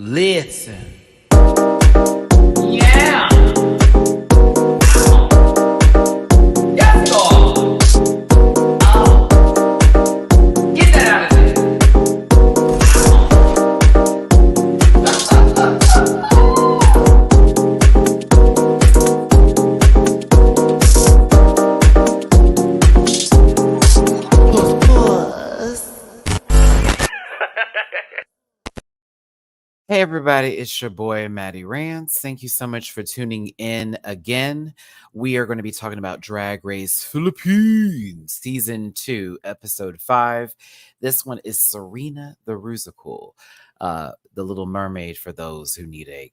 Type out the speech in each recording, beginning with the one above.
Listen. Yeah. Yes, Lord. Oh. Get that out of there. Hey everybody, it's your boy Matty-Rants. Thank you so much for tuning in again. We are going to be talking about Drag Race Philippines Season 2, Episode 5. This one is Sirena the Rusical, the Little Mermaid for those who need a,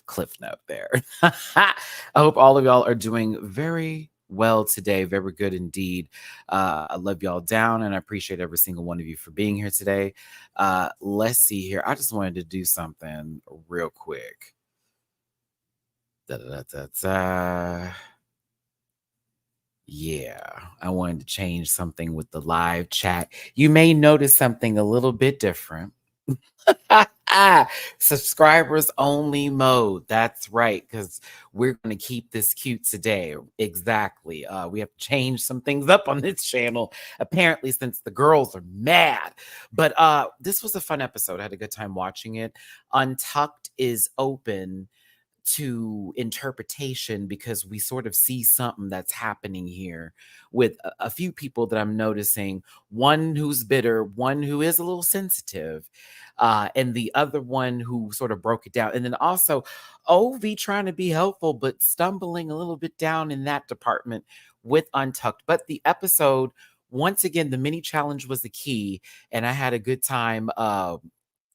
cliff note there. I hope all of y'all are doing very well today. Very good indeed. I love y'all down and I appreciate every single one of you for being here today. Let's see here. I just wanted to do something real quick. Yeah, I wanted to change something with the live chat. You may notice something a little bit different. Subscribers only mode. That's right, because we're going to keep this cute today. Exactly. We have to change some things up on this channel, apparently, since the girls are mad. But this was a fun episode. I had a good time watching it. Untucked is open to interpretation because we sort of see something that's happening here with a few people that I'm noticing. One who's bitter, one who is a little sensitive, and the other one who sort of broke it down. And then also OV trying to be helpful, but stumbling a little bit down in that department with Untucked. But the episode, once again, the mini challenge was the key, and I had a good time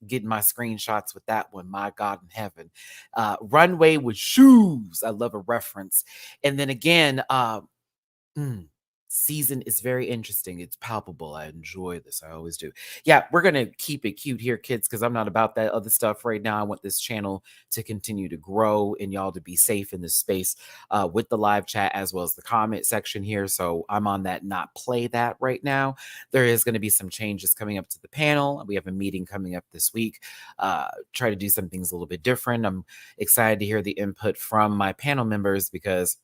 getting my screenshots with that one. My God in heaven. Runway with shoes. I love a reference. And then again, season is very interesting. It's palpable. I enjoy this. I always do. Yeah, we're going to keep it cute here, kids, because I'm not about that other stuff right now. I want this channel to continue to grow and y'all to be safe in this space with the live chat as well as the comment section here. So I'm on that not play that right now. There is going to be some changes coming up to the panel. We have a meeting coming up this week. Try to do some things a little bit different. I'm excited to hear the input from my panel members because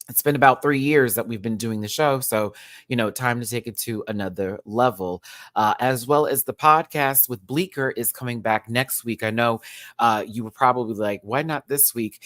it's been about 3 years that we've been doing the show. So, time to take it to another level, as well as the podcast with Bleecker is coming back next week. I know you were probably like, why not this week?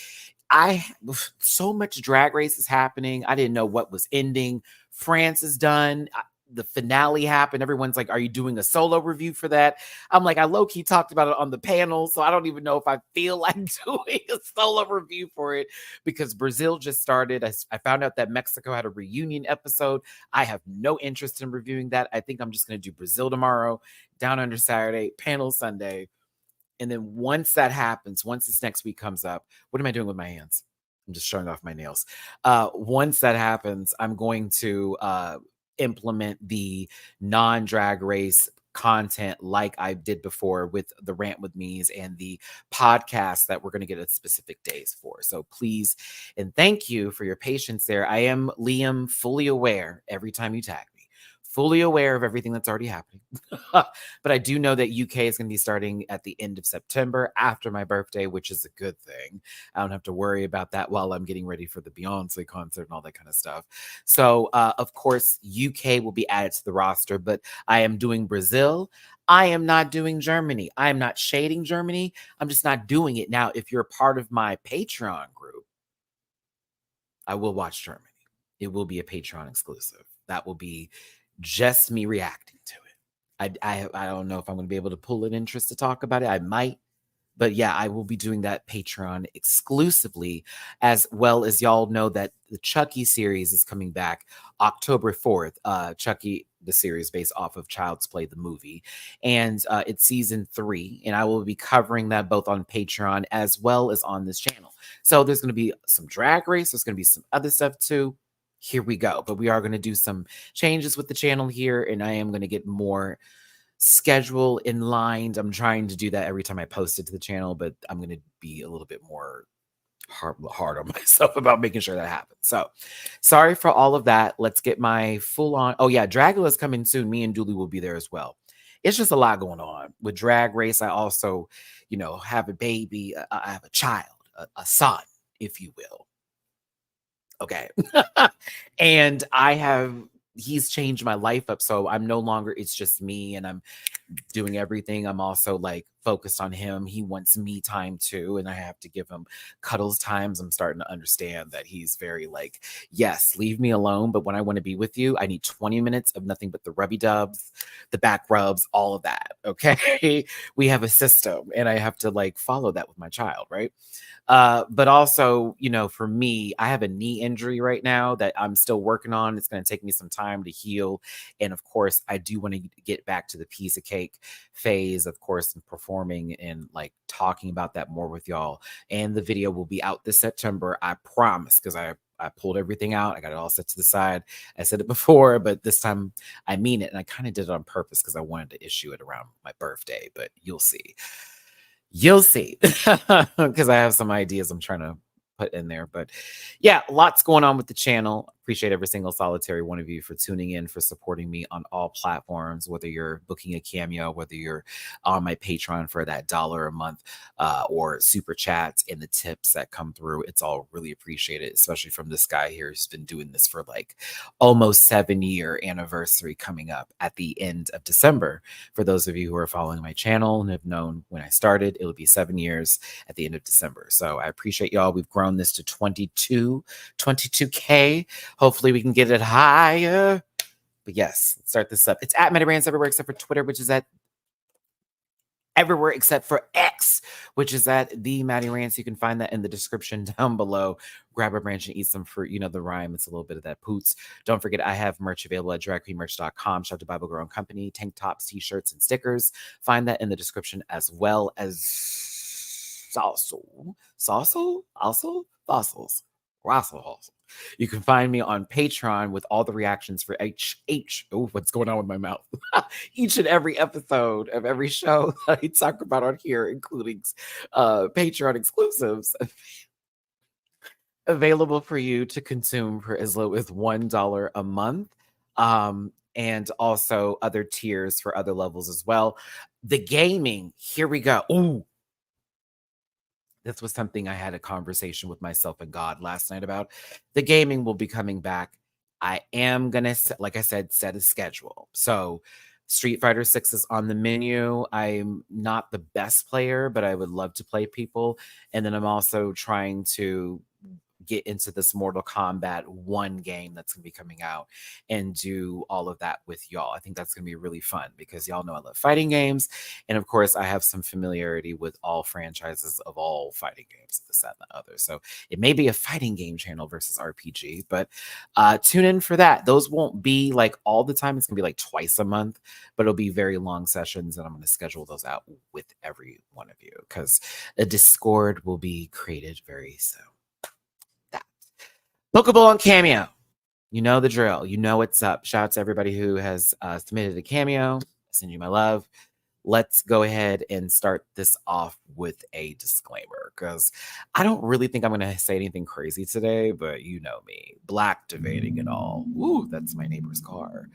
So much Drag Race is happening. I didn't know what was ending. France is done. The finale happened. Everyone's like, are you doing a solo review for that? I'm like, I low-key talked about it on the panel, so I don't even know if I feel like doing a solo review for it because Brazil just started. I found out that Mexico had a reunion episode. I have no interest in reviewing that. I think I'm just going to do Brazil tomorrow, Down Under Saturday, panel Sunday. And then once that happens, once this next week comes up, what am I doing with my hands? I'm just showing off my nails. Once that happens, I'm going to implement the non-Drag Race content like I did before with the Rant with Me's and the podcast that we're going to get at specific days for. So please and thank you for your patience there. I am, Liam, fully aware every time you tag me, fully aware of everything that's already happening. But I do know that UK is going to be starting at the end of September after my birthday, which is a good thing. I don't have to worry about that while I'm getting ready for the Beyonce concert and all that kind of stuff. So, of course, UK will be added to the roster, but I am doing Brazil. I am not doing Germany. I am not shading Germany. I'm just not doing it. Now, if you're a part of my Patreon group, I will watch Germany. It will be a Patreon exclusive. That will be just me reacting to it. I don't know if I'm going to be able to pull an interest to talk about it. I might, but yeah, I will be doing that Patreon exclusively, as well as y'all know that the Chucky series is coming back October 4th. Chucky, the series based off of Child's Play, the movie, and it's season 3, and I will be covering that both on Patreon as well as on this channel. So there's going to be some Drag Race. There's going to be some other stuff too. Here we go. But we are going to do some changes with the channel here, and I am going to get more schedule in line. I'm trying to do that every time I post it to the channel, but I'm going to be a little bit more hard on myself about making sure that happens. So sorry for all of that. Let's get my full on. Oh yeah, Dragula's coming soon. Me and Dooley will be there as well. it's just a lot going on with Drag Race. I also, have a baby. I have a child, a son, if you will. Okay. And he's changed my life up. So I'm no longer, it's just me and I'm doing everything. I'm also like focused on him. He wants me time too. And I have to give him cuddles times. I'm starting to understand that he's very like, yes, leave me alone. But when I want to be with you, I need 20 minutes of nothing but the rubby dubs, the back rubs, all of that. Okay. We have a system and I have to like follow that with my child. Right. But also, for me, I have a knee injury right now that I'm still working on. It's going to take me some time to heal. And of course, I do want to get back to the piece of cake phase, of course, and performing and like talking about that more with y'all. And the video will be out this September, I promise, because I pulled everything out. I got it all set to the side. I said it before, but this time I mean it. And I kind of did it on purpose because I wanted to issue it around my birthday, but you'll see. You'll see, because I have some ideas I'm trying to put in there. But yeah, lots going on with the channel. Appreciate every single solitary one of you for tuning in, for supporting me on all platforms, whether you're booking a Cameo, whether you're on my Patreon for that $1 a month, or super chats and the tips that come through. It's all really appreciated, especially from this guy here who's been doing this for like almost 7-year anniversary coming up at the end of December. For those of you who are following my channel and have known when I started, it'll be 7 years at the end of December. So I appreciate y'all. We've grown this to 22K. Hopefully we can get it higher. But yes, let's start this up. It's at MattyRants everywhere except for Twitter, which is at everywhere except for X, which is at the MattyRants. You can find that in the description down below. Grab a branch and eat some fruit. You know the rhyme. It's a little bit of that poots. Don't forget, I have merch available at dragqueenmerch.com. Shout out to Bible Girl and Company. Tank tops, t-shirts, and stickers. Find that in the description, as well as fossils. You can find me on Patreon with all the reactions for oh, what's going on with my mouth? Each and every episode of every show that I talk about on here, including Patreon exclusives, available for you to consume for as low as $1 a month. And also other tiers for other levels as well. The gaming, here we go. Ooh, this was something I had a conversation with myself and God last night about. The gaming will be coming back. I am going to, like I said, set a schedule. So Street Fighter 6 is on the menu. I'm not the best player, but I would love to play people. And then I'm also trying to get into this Mortal Kombat 1 game that's going to be coming out and do all of that with y'all. I think that's going to be really fun because y'all know I love fighting games. And of course, I have some familiarity with all franchises of all fighting games, this, that, and the other. So it may be a fighting game channel versus RPG, but tune in for that. Those won't be like all the time. It's going to be like twice a month, but it'll be very long sessions. And I'm going to schedule those out with every one of you because a Discord will be created very soon. Bookable on Cameo. You know the drill. You know what's up. Shout out to everybody who has submitted a Cameo. I send you my love. Let's go ahead and start this off with a disclaimer because I don't really think I'm going to say anything crazy today, but you know me. Blacktivating it all. Ooh, that's my neighbor's car.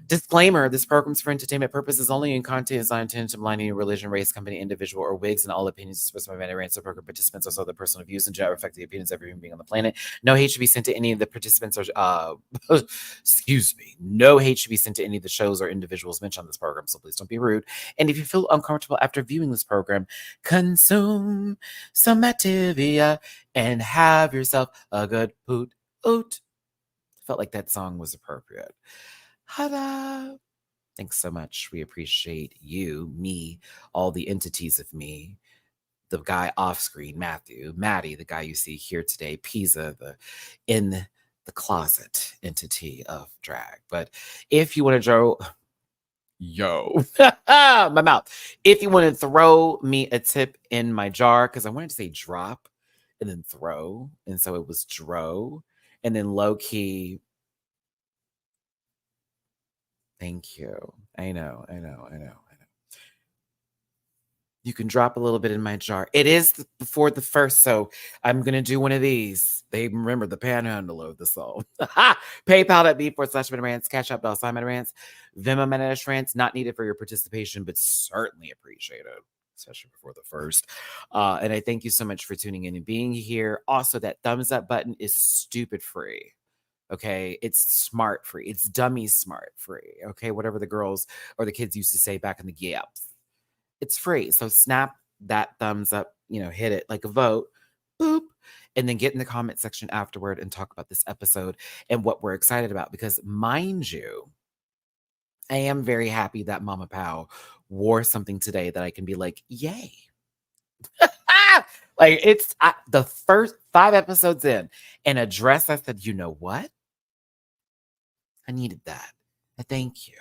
Disclaimer, this program is for entertainment purposes only, and content is not intended to malign any religion, race, company, individual, or wigs, and all opinions expressed by MattyRants or program participants also their personal views and do not reflect the opinions of every human being on the planet. No hate should be sent to any of the participants or excuse me. No hate should be sent to any of the shows or individuals mentioned on this program, so please don't be rude. And if you feel uncomfortable after viewing this program, consume some Activia and have yourself a good poot oot. Felt like that song was appropriate. Hello. Thanks so much. We appreciate you, me, all the entities of me, the guy off screen, Matthew, Matty, the guy you see here today, Pisa, the in the closet entity of drag. But if you want to draw, my mouth. If you want to throw me a tip in my jar, because I wanted to say drop and then throw, and so it was dro, and then low key. Thank you. I know. You can drop a little bit in my jar. It is before the first, so I'm gonna do one of these. They remember the panhandle of the soul. PayPal.me/MattyRants, Cash App $MattyRants, Venmo MattyRants, not needed for your participation, but certainly appreciated, especially before the first. And I thank you so much for tuning in and being here. Also, that thumbs up button is stupid free. Okay, it's smart free. It's dummy smart free. Okay, whatever the girls or the kids used to say back in the gaps. It's free. So snap that thumbs up, hit it like a vote, boop, and then get in the comment section afterward and talk about this episode and what we're excited about. Because mind you, I am very happy that Mama Pow wore something today that I can be like, yay. Like it's the first 5 episodes in, and a dress I said, you know what? I needed that. Thank you.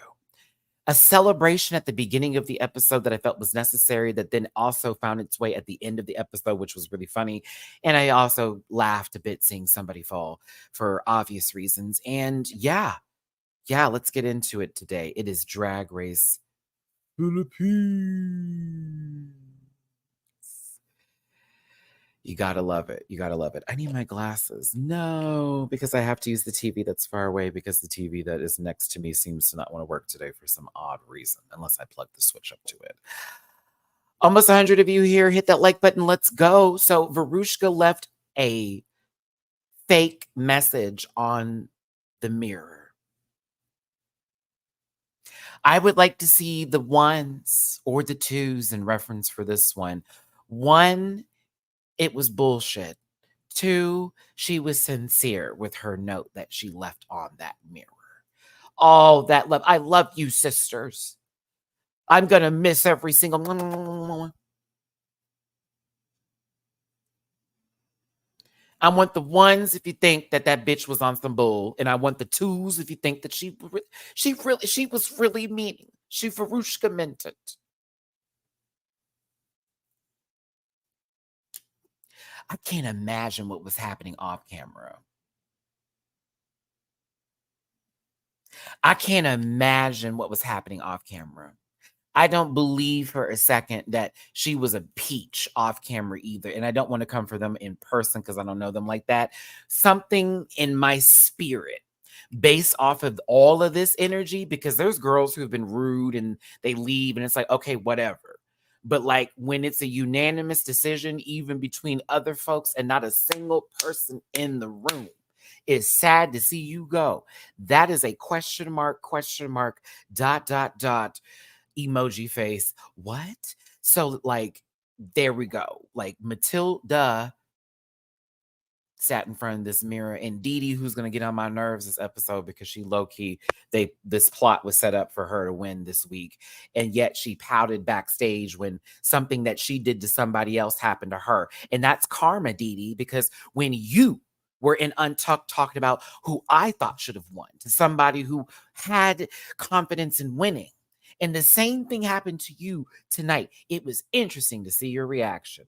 A celebration at the beginning of the episode that I felt was necessary, that then also found its way at the end of the episode, which was really funny. And I also laughed a bit seeing somebody fall for obvious reasons. And yeah, let's get into it today. It is Drag Race Philippines. You gotta love it. You gotta love it. I need my glasses. No, because I have to use the TV that's far away because the TV that is next to me seems to not want to work today for some odd reason, unless I plug the switch up to it. Almost 100 of you here. Hit that like button. Let's go. So Verushka left a fake message on the mirror. I would like to see the ones or the twos in reference for this one. 1, it was bullshit. 2, she was sincere with her note that she left on that mirror. All that love. I love you, sisters. I'm going to miss every single. I want the ones if you think that bitch was on some bull, and I want the twos if you think that she was really meaning. She Verushka meant it. I can't imagine what was happening off camera. I can't imagine what was happening off camera. I don't believe for a second that she was a peach off camera either. And I don't want to come for them in person because I don't know them like that. Something in my spirit, based off of all of this energy, because there's girls who've been rude and they leave and it's like, okay, whatever. But like when it's a unanimous decision, even between other folks and not a single person in the room, it's sad to see you go. That is a question mark, dot, emoji face. What? So like, there we go. Like Matilda sat in front of this mirror, and Dee Dee, who's going to get on my nerves this episode because she low-key, this plot was set up for her to win this week, and yet she pouted backstage when something that she did to somebody else happened to her. And that's karma, Dee Dee, because when you were in Untucked talking about who I thought should have won, to somebody who had confidence in winning, and the same thing happened to you tonight, it was interesting to see your reaction.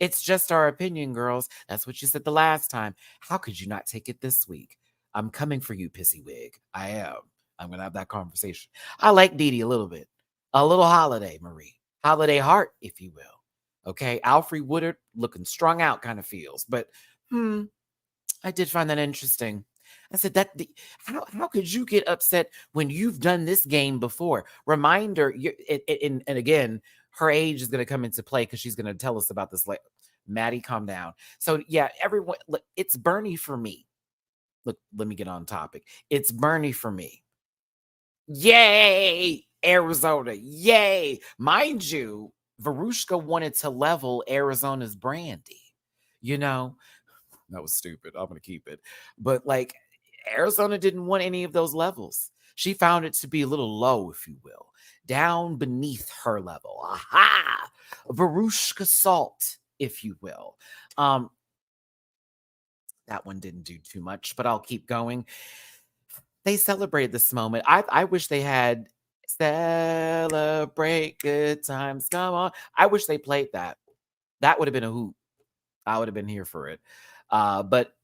It's just our opinion, girls. That's what you said the last time. How could you not take it this week? I'm coming for you, pissy wig. I am. I'm going to have that conversation. I like Dee Dee a little bit. A little holiday, Marie. Holiday heart, if you will. Okay. Alfre Woodard looking strung out kind of feels. But I did find that interesting. I said, how could you get upset when you've done this game before? Reminder, and again, her age is going to come into play because she's going to tell us about this later. Maddie, calm down. So yeah, everyone, look, it's Bernie for me. Look, let me get on topic. It's Bernie for me. Yay, Arizona. Yay. Mind you, Verushka wanted to level Arizona's brandy. That was stupid. I'm going to keep it. But like, Arizona didn't want any of those levels. She found it to be a little low, if you will, down beneath her level. Aha! Verushka salt, if you will. That one didn't do too much, but I'll keep going. They celebrated this moment. I wish they had celebrate good times. Come on. I wish they played that. That would have been a hoot. I would have been here for it. But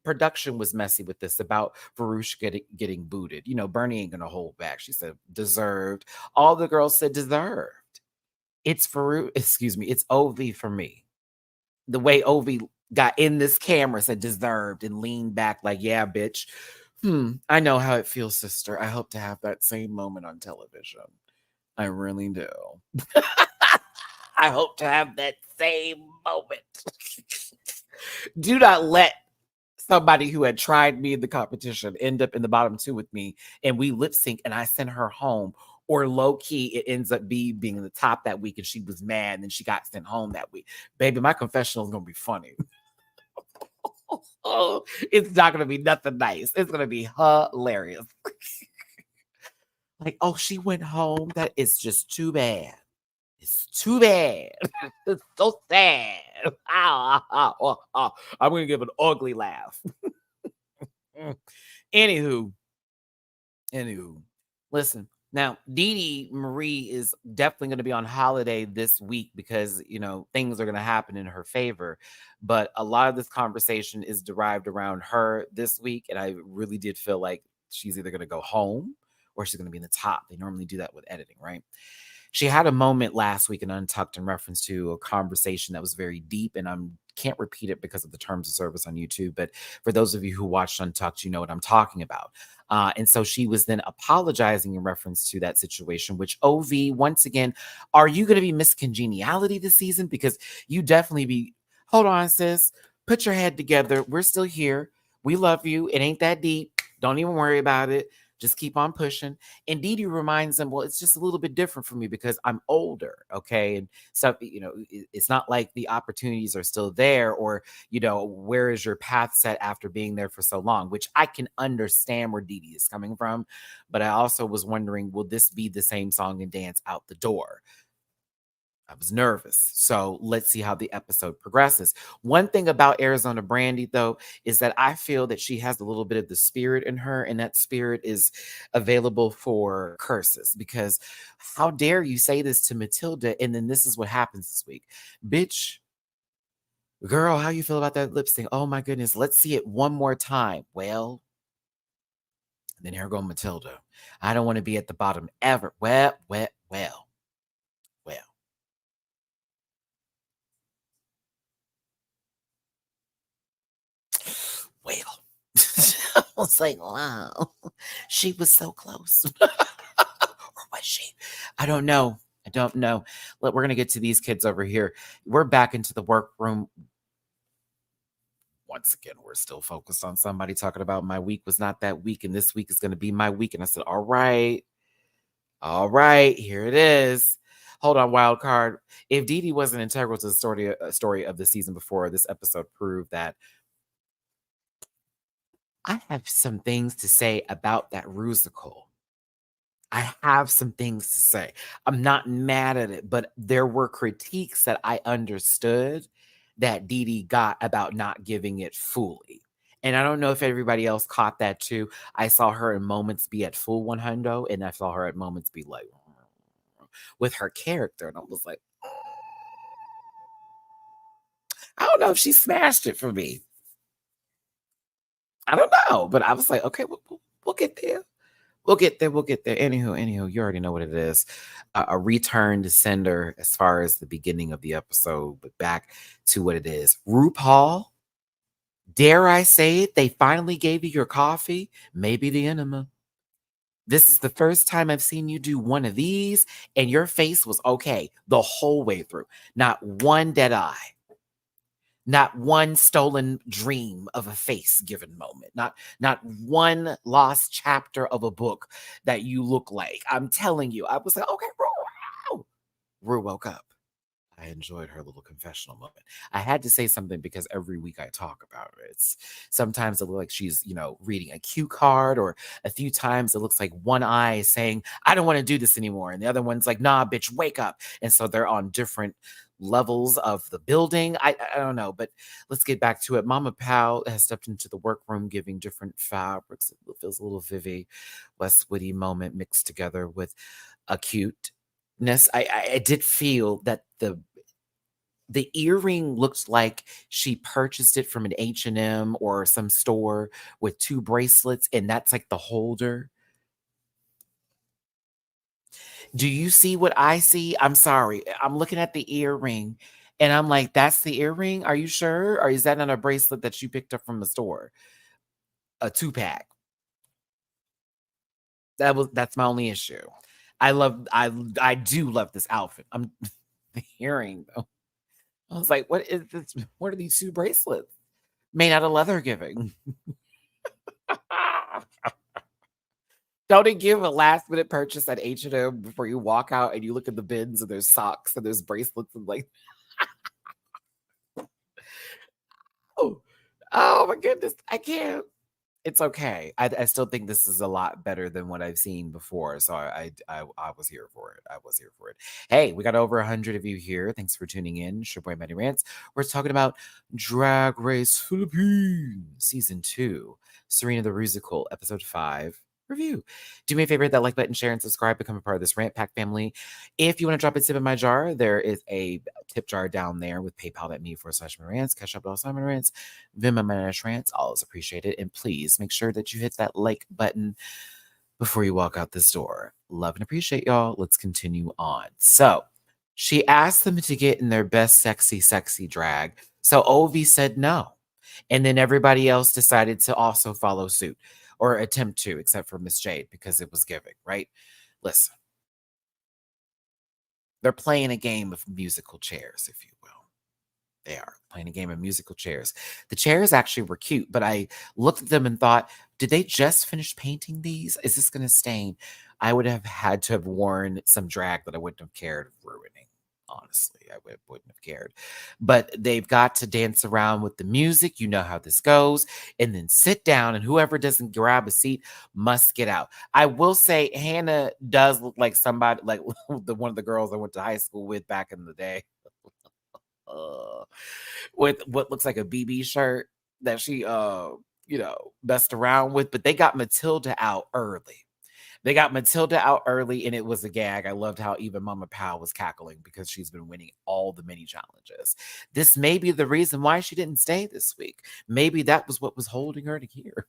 production was messy with this about Verushka getting booted. Bernie ain't gonna hold back. She said deserved. All the girls said deserved. It's for excuse me, it's OV for me. The way OV got in this camera said deserved and leaned back like, yeah, bitch. I know how it feels, sister. I hope to have that same moment on television. I really do. I hope to have that same moment. Do not let somebody who had tried me in the competition end up in the bottom two with me and we lip sync and I send her home. Or low key, it ends up being the top that week and she was mad and she got sent home that week. Baby, my confessional is gonna be funny. Oh, it's not gonna be nothing nice. It's gonna be hilarious. Like, oh, she went home. That is just too bad. It's too bad. It's so sad. I'm gonna give an ugly laugh. Anywho, listen. Now, Dee Marie is definitely going to be on holiday this week because, things are going to happen in her favor. But a lot of this conversation is derived around her this week. And I really did feel like she's either going to go home or she's going to be in the top. They normally do that with editing, right? She had a moment last week in Untucked in reference to a conversation that was very deep, and I can't repeat it because of the terms of service on YouTube. But for those of you who watched Untucked, you know what I'm talking about. And so she was then apologizing in reference to that situation, which OV, once again, are you going to be Miss Congeniality this season? Because you definitely be, hold on, sis, put your head together. We're still here. We love you. It ain't that deep. Don't even worry about it. Just keep on pushing. And Dee reminds them, well, it's just a little bit different for me because I'm older. Okay. And so, it's not like the opportunities are still there or, where is your path set after being there for so long, which I can understand where Dee is coming from. But I also was wondering, will this be the same song and dance out the door? I was nervous. So let's see how the episode progresses. One thing about Arizona Brandy, though, is that I feel that she has a little bit of the spirit in her, and that spirit is available for curses. Because how dare you say this to Matilda, and then this is what happens this week. Bitch, girl, how you feel about that lip sync? Oh my goodness, let's see it one more time. Well, then here go Matilda. I don't want to be at the bottom ever. Well. Well, I was like, wow, she was so close. Or was she? I don't know. I don't know. We're going to get to these kids over here. We're back into the workroom. Once again, we're still focused on somebody talking about my week was not that week, and this week is going to be my week. And I said, all right, here it is. Hold on, wild card. If Dee wasn't integral to the story of the season before, this episode proved that I have some things to say about that Rusical. I have some things to say. I'm not mad at it, but there were critiques that I understood that Dee got about not giving it fully. And I don't know if everybody else caught that too. I saw her in moments be at full 100, and I saw her at moments be like with her character. And I was like, I don't know if she smashed it for me. I don't know, but I was like, okay, we'll get there. We'll get there. Anywho, you already know what it is. A return to sender as far as the beginning of the episode, but back to what it is. RuPaul, dare I say it? They finally gave you your coffee, maybe the enema. This is the first time I've seen you do one of these, and your face was okay the whole way through. Not one dead eye. Not one stolen dream of a face given moment. Not one lost chapter of a book that you look like. I'm telling you, I was like, okay, Rue woke up. I enjoyed her little confessional moment. I had to say something because every week I talk about it. It's sometimes it looks like she's, reading a cue card, or a few times it looks like one eye is saying, I don't want to do this anymore. And the other one's like, nah, bitch, wake up. And so they're on different levels of the building. I don't know, but let's get back to it. Mama Pal has stepped into the workroom giving different fabrics. It feels a little Vivi Westwoody moment mixed together with a cuteness. I did feel that the earring looks like she purchased it from an H&M or some store with two bracelets, and that's like the holder. Do you see what I see? I'm sorry. I'm looking at the earring and I'm like, that's the earring? Are you sure? Or is that not a bracelet that you picked up from the store? A 2-pack. That's my only issue. I do love this outfit. I'm the earring though. I was like, what is this? What are these 2 bracelets made out of leather giving? Don't it give a last minute purchase at H&M before you walk out and you look at the bins and there's socks and there's bracelets and like, oh, oh my goodness, I can't. It's okay. I still think this is a lot better than what I've seen before. So I was here for it. I was here for it. Hey, we got over 100 of you here. Thanks for tuning in. It's your boy Matty-Rants. We're talking about Drag Race Philippines Season 2, Sirena the Rusical, Ep.5 review. Do me a favor, hit that like button, share, and subscribe. Become a part of this Rant Pack family. If you want to drop a tip in my jar, there is a tip jar down there with PayPal.me/Matty-Rants, Cash App $Matty-Rants, Venmo MattyRants, always appreciate it. And please make sure that you hit that like button before you walk out this door. Love and appreciate y'all. Let's continue on. So she asked them to get in their best sexy drag. So Ovi said no. And then everybody else decided to also follow suit or attempt to, except for Miss Jade, because it was giving, right? Listen, they're playing a game of musical chairs, if you will. They are playing a game of musical chairs. The chairs actually were cute, but I looked at them and thought, did they just finish painting these? Is this going to stain? I would have had to have worn some drag that I wouldn't have cared of ruining. Honestly, I wouldn't have cared. But they've got to dance around with the music. You know how this goes. And then sit down, and whoever doesn't grab a seat must get out. I will say Hannah does look like somebody, like one of the girls I went to high school with back in the day. With what looks like a BB shirt that she messed around with, but they got Matilda out early. They got Matilda out early and it was a gag. I loved how even Mama Powell was cackling because she's been winning all the mini challenges. This may be the reason why she didn't stay this week. Maybe that was what was holding her to here.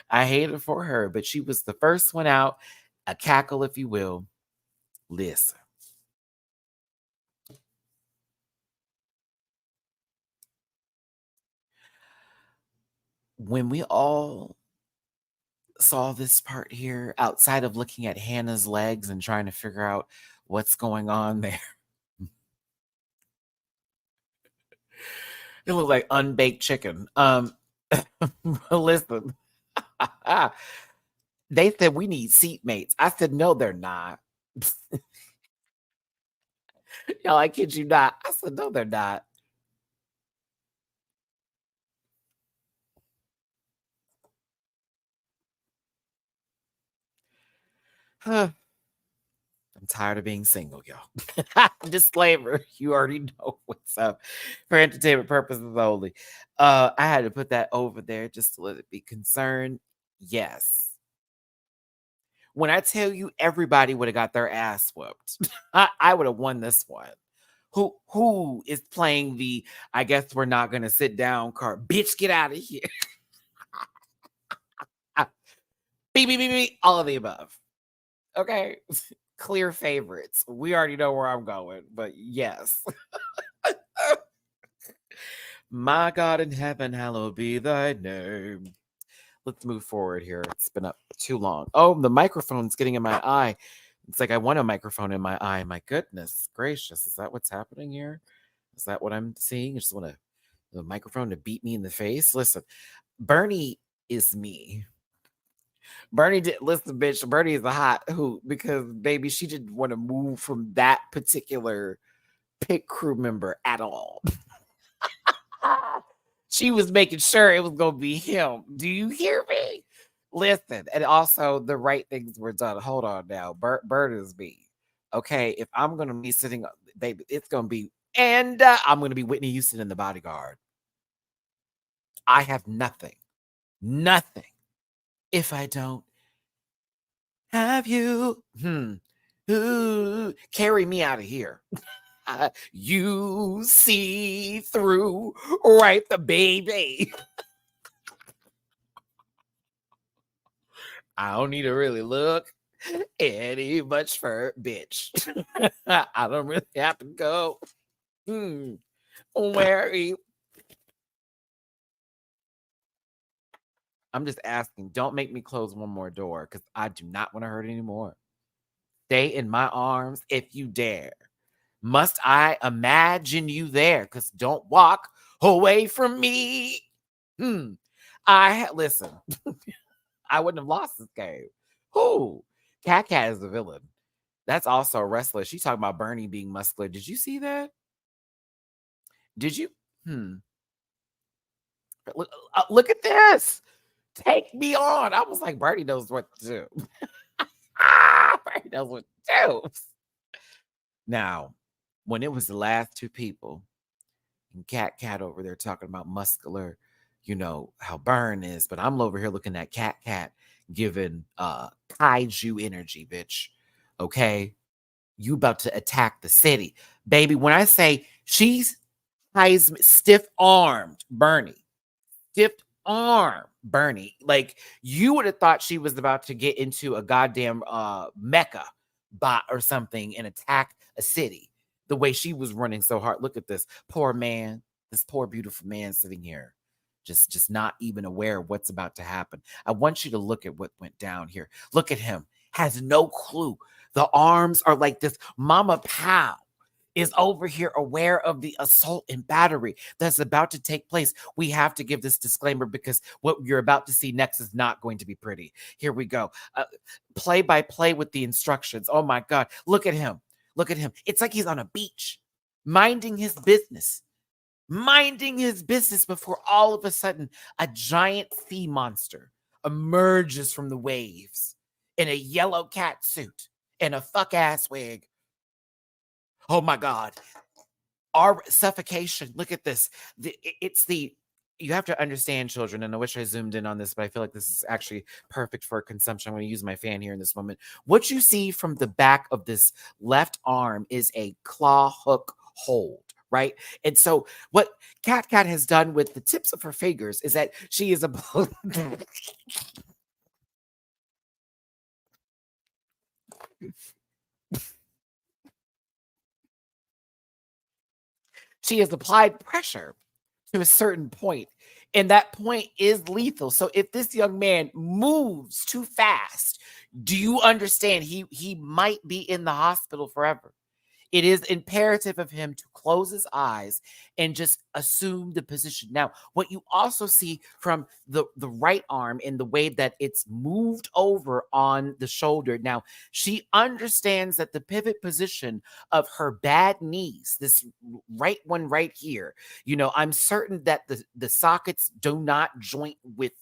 I hate it for her, but she was the first one out. A cackle, if you will. Listen. When we all saw this part here, outside of looking at Hannah's legs and trying to figure out what's going on there, it looked like unbaked chicken. Listen, they said we need seatmates. I said, no, they're not. Y'all, I kid you not. I said, no, they're not. I'm tired of being single, y'all. Disclaimer, you already know what's up. For entertainment purposes only. I had to put that over there just to let it be concerned. Yes. When I tell you everybody would have got their ass whooped, I would have won this one. Who is playing the I guess we're not gonna sit down card? Bitch, get out of here. Beep, beep, beep, beep, all of the above. Okay. Clear favorites. We already know where I'm going, but yes. My God in heaven, hallowed be thy name. Let's move forward here. It's been up too long. Oh, the microphone's getting in my eye. It's like I want a microphone in my eye. My goodness gracious. Is that what's happening here? Is that what I'm seeing? I just want the microphone to beat me in the face. Listen, Bernie is me. Bernie did listen, bitch. Bernie is a hot hoot because baby, she didn't want to move from that particular pit crew member at all. She was making sure it was gonna be him. Do you hear me? Listen, and also the right things were done. Hold on now. Bird is me. Okay, if I'm gonna be sitting, baby, it's gonna be, and I'm gonna be Whitney Houston in The Bodyguard. I have nothing, nothing. If I don't have you, ooh, carry me out of here. You see through, right, the baby. I don't need to really look. Any much fur, bitch. I don't really have to go. Hmm. Where you? I'm just asking. Don't make me close one more door because I do not want to hurt anymore. Stay in my arms if you dare. Must I imagine you there? Because don't walk away from me. Hmm. Listen. I wouldn't have lost this game. Who? Cat Cat is the villain. That's also a wrestler. She's talking about Bernie being muscular. Did you see that? Did you? Hmm. Look at this. Take me on. I was like, Bernie knows what to do. Bernie knows what to do. Now, when it was the last two people, and Cat over there talking about muscular, how Burn is, but I'm over here looking at Cat giving kaiju energy, bitch. Okay? You about to attack the city. Baby, when I say she's stiff-armed Bernie, stiff arm Bernie, like you would have thought she was about to get into a goddamn mecha bot or something and attack a city the way she was running so hard. Look at this poor man, this poor beautiful man sitting here, just not even aware of what's about to happen. I want you to look at what went down here. Look at him, has no clue. The arms are like this. Mama Pow is over here aware of the assault and battery that's about to take place. We have to give this disclaimer because what you're about to see next is not going to be pretty. Here we go. Play by play with the instructions. Oh my God. Look at him. Look at him. It's like he's on a beach, minding his business. Minding his business before all of a sudden a giant sea monster emerges from the waves in a yellow cat suit and a fuck ass wig. Oh my God. Our suffocation. Look at this. You have to understand, children, and I wish I zoomed in on this, but I feel like this is actually perfect for consumption. I'm going to use my fan here in this moment. What you see from the back of this left arm is a claw hook hold, right? And so what Cat has done with the tips of her fingers is that she is a she has applied pressure to a certain point, and that point is lethal. So if this young man moves too fast, do you understand he might be in the hospital forever? It is imperative of him to close his eyes and just assume the position. Now, what you also see from the right arm in the way that it's moved over on the shoulder. Now, she understands that the pivot position of her bad knees, this right one right here, I'm certain that the sockets do not joint with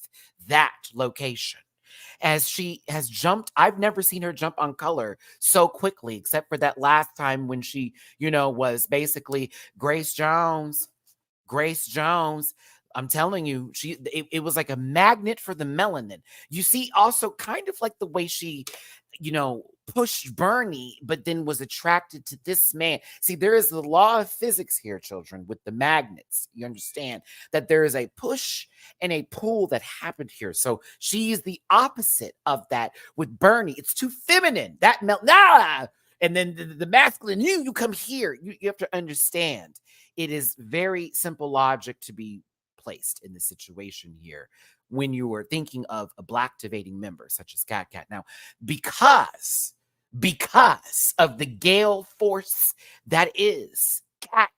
that location as she has jumped. I've never seen her jump on color so quickly, except for that last time when she, was basically Grace Jones. Grace Jones. I'm telling you, it was like a magnet for the melanin. You see, also kind of like the way she, pushed Bernie, but then was attracted to this man. See, there is the law of physics here, children, with the magnets. You understand that there is a push and a pull that happened here. So she is the opposite of that with Bernie. It's too feminine. That and then the masculine, you come here. You have to understand. It is very simple logic to be placed in the situation here when you were thinking of a black activating member such as Cat. Now, because of the gale force that is Cat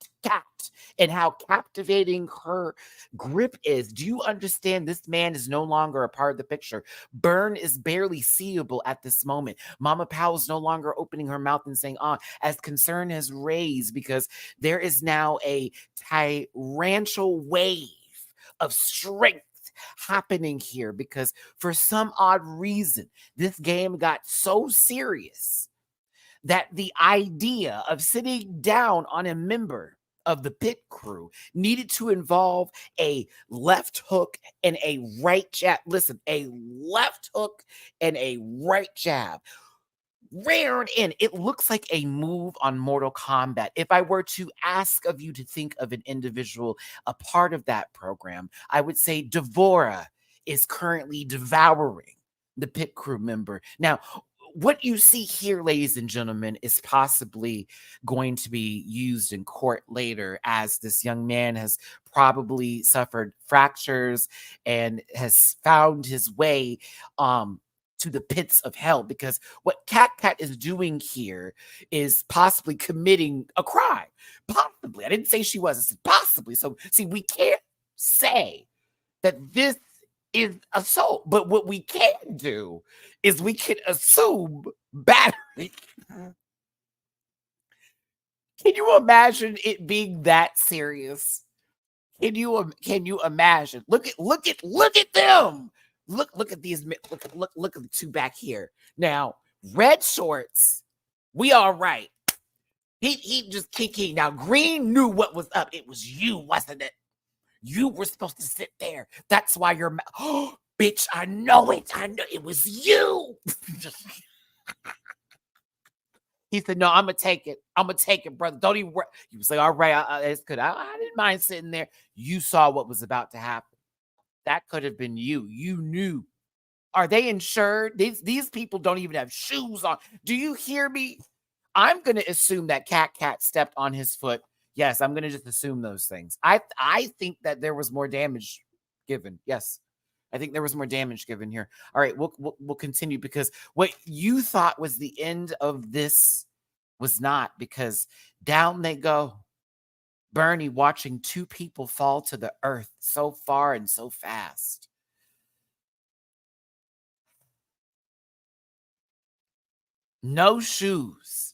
and how captivating her grip is. Do you understand this man is no longer a part of the picture? Burn is barely seeable at this moment. Mama Powell is no longer opening her mouth and saying, as concern has raised because there is now a tyrannical wave of strength happening here because for some odd reason, this game got so serious that the idea of sitting down on a member of the pit crew needed to involve a left hook and a right jab. Listen, a left hook and a right jab. Reared in. It looks like a move on Mortal Kombat. If I were to ask of you to think of an individual, a part of that program, I would say Devora is currently devouring the pit crew member. Now, what you see here, ladies and gentlemen, is possibly going to be used in court later, as this young man has probably suffered fractures and has found his way to the pits of hell, because what Cat is doing here is possibly committing a crime. Possibly. I didn't say she was. I said possibly. So, see, we can't say that this is assault, but what we can do is we can assume battery. Can you imagine it being that serious? Can you imagine? Look at them. Look at these. Look at the two back here. Now, red shorts, we all right. He just kiki. Now, green knew what was up. It was you, wasn't it? You were supposed to sit there. That's why you're oh, bitch, I know it. I know it was you. He said, no, I'm gonna take it. I'm gonna take it, brother. Don't even worry. You was like, all right, it's good. I didn't mind sitting there. You saw what was about to happen. That could have been you. You knew. Are they insured? These people don't even have shoes on. Do you hear me? I'm gonna assume that Cat stepped on his foot. Yes, I'm gonna just assume those things. I think that there was more damage given. Yes, I think there was more damage given here. All right, we'll continue, because what you thought was the end of this was not, because down they go. Bernie watching two people fall to the earth so far and so fast. No shoes.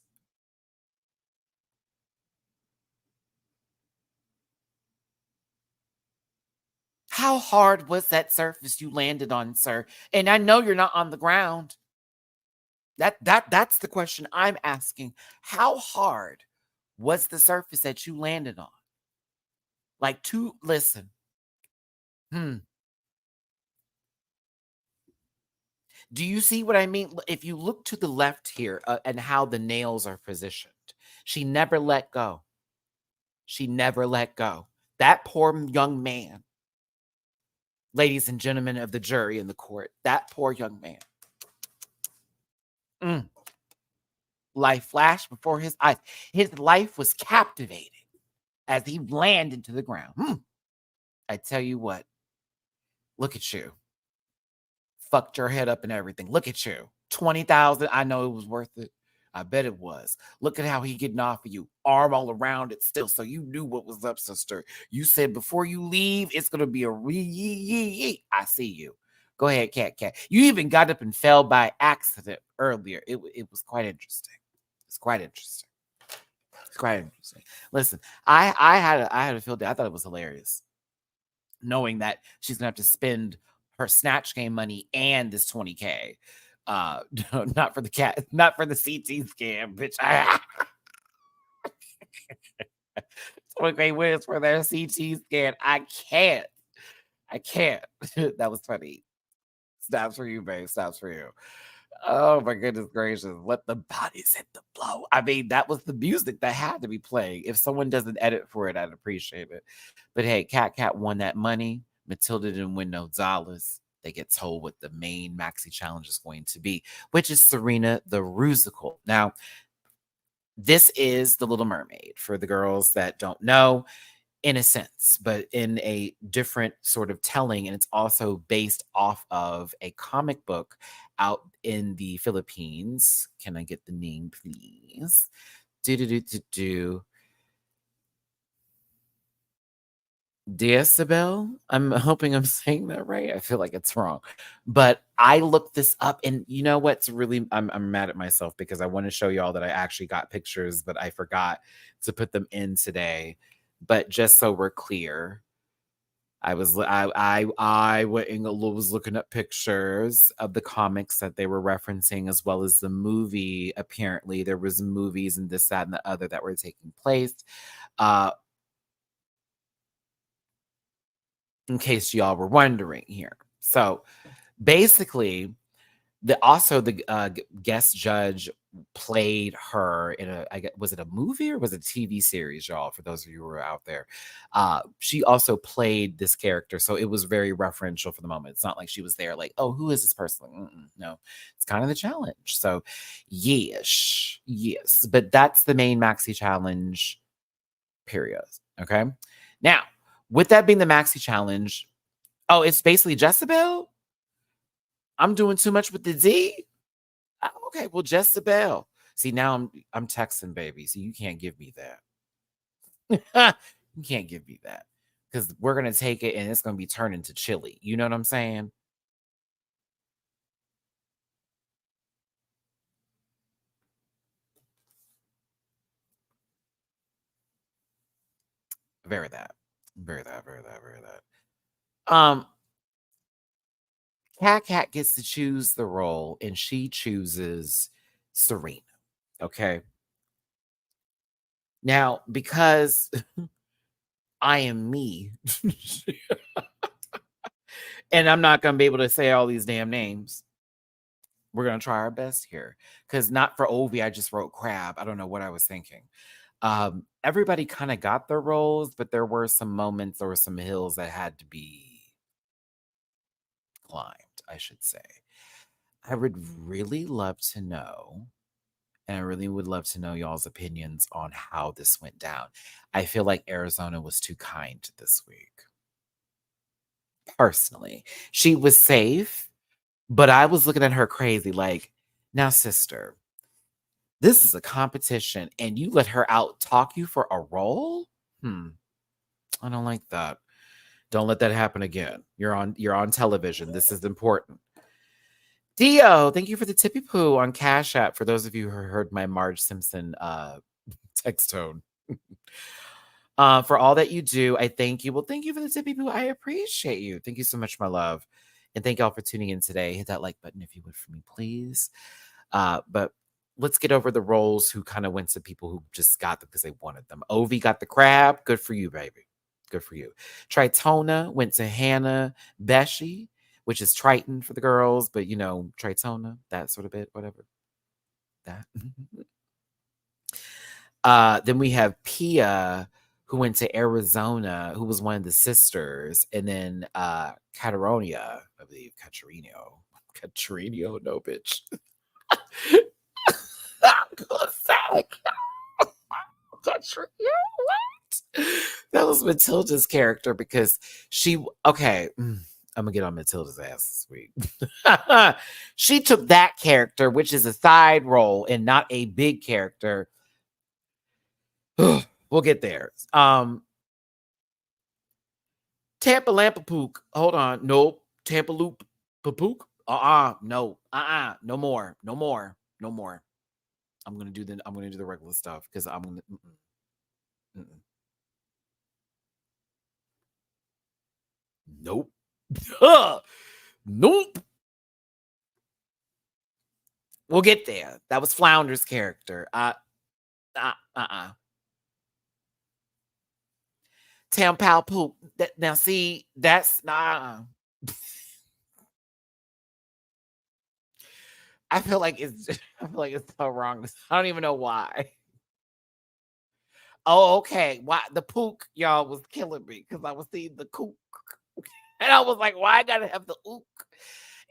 How hard was that surface you landed on, sir? And I know you're not on the ground. That's the question I'm asking. How hard was the surface that you landed on? Like, to listen. Do you see what I mean? If you look to the left here, and how the nails are positioned, she never let go. She never let go. That poor young man, ladies and gentlemen of the jury in the court, that poor young man. Life flashed before his eyes. His life was captivated as he landed to the ground. I tell you what, look at you. Fucked your head up and everything. Look at you. 20,000. I know it was worth it. I bet it was. Look at how he getting off of you. Arm all around it still. So you knew what was up, sister. You said before you leave, it's going to be a I see you. Go ahead, Cat. You even got up and fell by accident earlier. It was quite interesting. It's quite interesting. It's quite interesting. Listen, I had a field day. I thought it was hilarious, knowing that she's gonna have to spend her Snatch Game money and this 20K. Not for the CT scam, bitch. 20K wins for their CT scan. I can't. That was funny. Snaps for you, babe. Snaps for you. Oh my goodness gracious. Let the bodies hit the blow. I mean, that was the music that had to be playing. If someone doesn't edit for it, I'd appreciate it. But hey, Cat won that money. Matilda didn't win no dollars. They get told what the main maxi challenge is going to be, which is Sirena the Rusical. Now, this is The Little Mermaid for the girls that don't know, in a sense, but in a different sort of telling. And it's also based off of a comic book out in the Philippines. Can I get the name, please? Diasabel. I'm hoping I'm saying that right. I feel like it's wrong, but I looked this up, and you know what's really, I'm mad at myself because I want to show y'all that I actually got pictures, but I forgot to put them in today. But just so we're clear, I was looking up pictures of the comics that they were referencing, as well as the movie. Apparently, there was movies and this, that, and the other that were taking place. In case y'all were wondering here. So basically, the guest judge played her in I get, was it a movie or was it a TV series, y'all? For those of you who are out there, she also played this character, so it was very referential for the moment. It's not like she was there, like, oh, who is this person? No, it's kind of the challenge. So, yes, yes, but that's the main maxi challenge. Period. Okay. Now, with that being the maxi challenge, oh, it's basically Jezebel. I'm doing too much with the D. Oh, okay, well, Jezebel. See, now I'm texting, baby. So you can't give me that. You can't give me that. Because we're gonna take it and it's gonna be turned into chili. You know what I'm saying? Very that. Very that, very that, very that. Cat gets to choose the role and she chooses Serena. Okay. Now, because I am me, and I'm not gonna be able to say all these damn names. We're gonna try our best here. Because not for Ovi, I just wrote crab. I don't know what I was thinking. Everybody kind of got their roles, but there were some moments, there were some hills that had to be climbed, I should say. I would really love to know, and I really would love to know y'all's opinions on how this went down. I feel like Arizona was too kind this week. Personally, she was safe, but I was looking at her crazy, like, now, sister, this is a competition and you let her out talk you for a role? I don't like that. Don't let that happen again. You're on television. This is important. Dio, thank you for the tippy poo on Cash App. For those of you who heard my Marge Simpson text tone. For all that you do, I thank you. Well, thank you for the tippy poo. I appreciate you. Thank you so much, my love. And thank y'all for tuning in today. Hit that like button if you would for me, please. But let's get over the roles who kind of went to people who just got them because they wanted them. Ovi got the crab. Good for you, baby. Good for you. Tritona went to Hannah Beshi, which is Triton for the girls, but Tritona, that sort of bit, whatever. That. Then we have Pia, who went to Arizona, who was one of the sisters, and then Cataronia, I believe, Catarino, no bitch. What? That was Matilda's character because okay, I'm gonna get on Matilda's ass this week. She took that character, which is a side role and not a big character. We'll get there. Tampa Lampapook. Hold on. Nope. Tampa Loop Papook. No. No more. No more. No more. I'm gonna do the regular stuff because I'm gonna nope. Nope. We'll get there. That was Flounder's character. Tampal Poop. Now see, that's I feel like it's I feel like it's so wrong. I don't even know why. Oh, okay. Why the pook, y'all, was killing me because I was seeing the kook. And I was like, why I gotta have the ook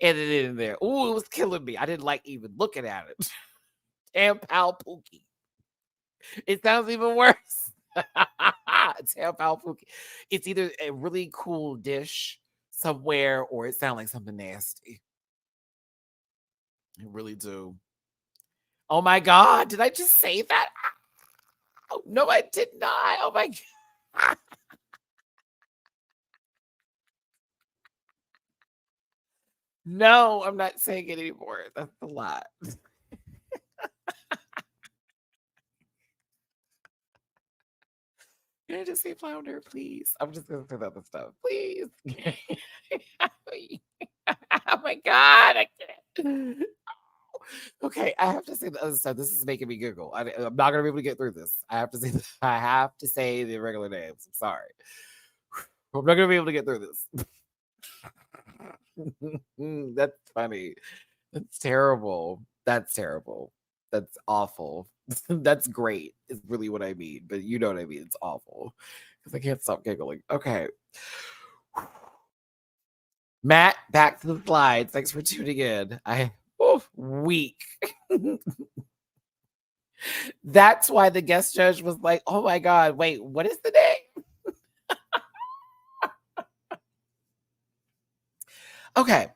edited in there? Ooh, it was killing me. I didn't like even looking at it. Tampal Pookie. It sounds even worse. Tampal Pookie. It's either a really cool dish somewhere or it sounds like something nasty. I really do. Oh my God. Did I just say that? Oh, no, I did not. Oh my God. No, I'm not saying it anymore. That's a lot. Can I just say flounder, please? I'm just gonna say the other stuff, please. Oh my God, I can't. Okay, I have to say the other stuff. This is making me giggle. I'm not gonna be able to get through this. I have to say. I have to say the regular names. I'm sorry. I'm not gonna be able to get through this. That's funny. That's terrible. That's terrible. That's awful. That's great, is really what I mean, but you know what I mean, it's awful, because I can't stop giggling. Okay. Matt, back to the slides. Thanks for tuning in. Weak. That's why the guest judge was like, "Oh my god, wait, what is the name?" Okay.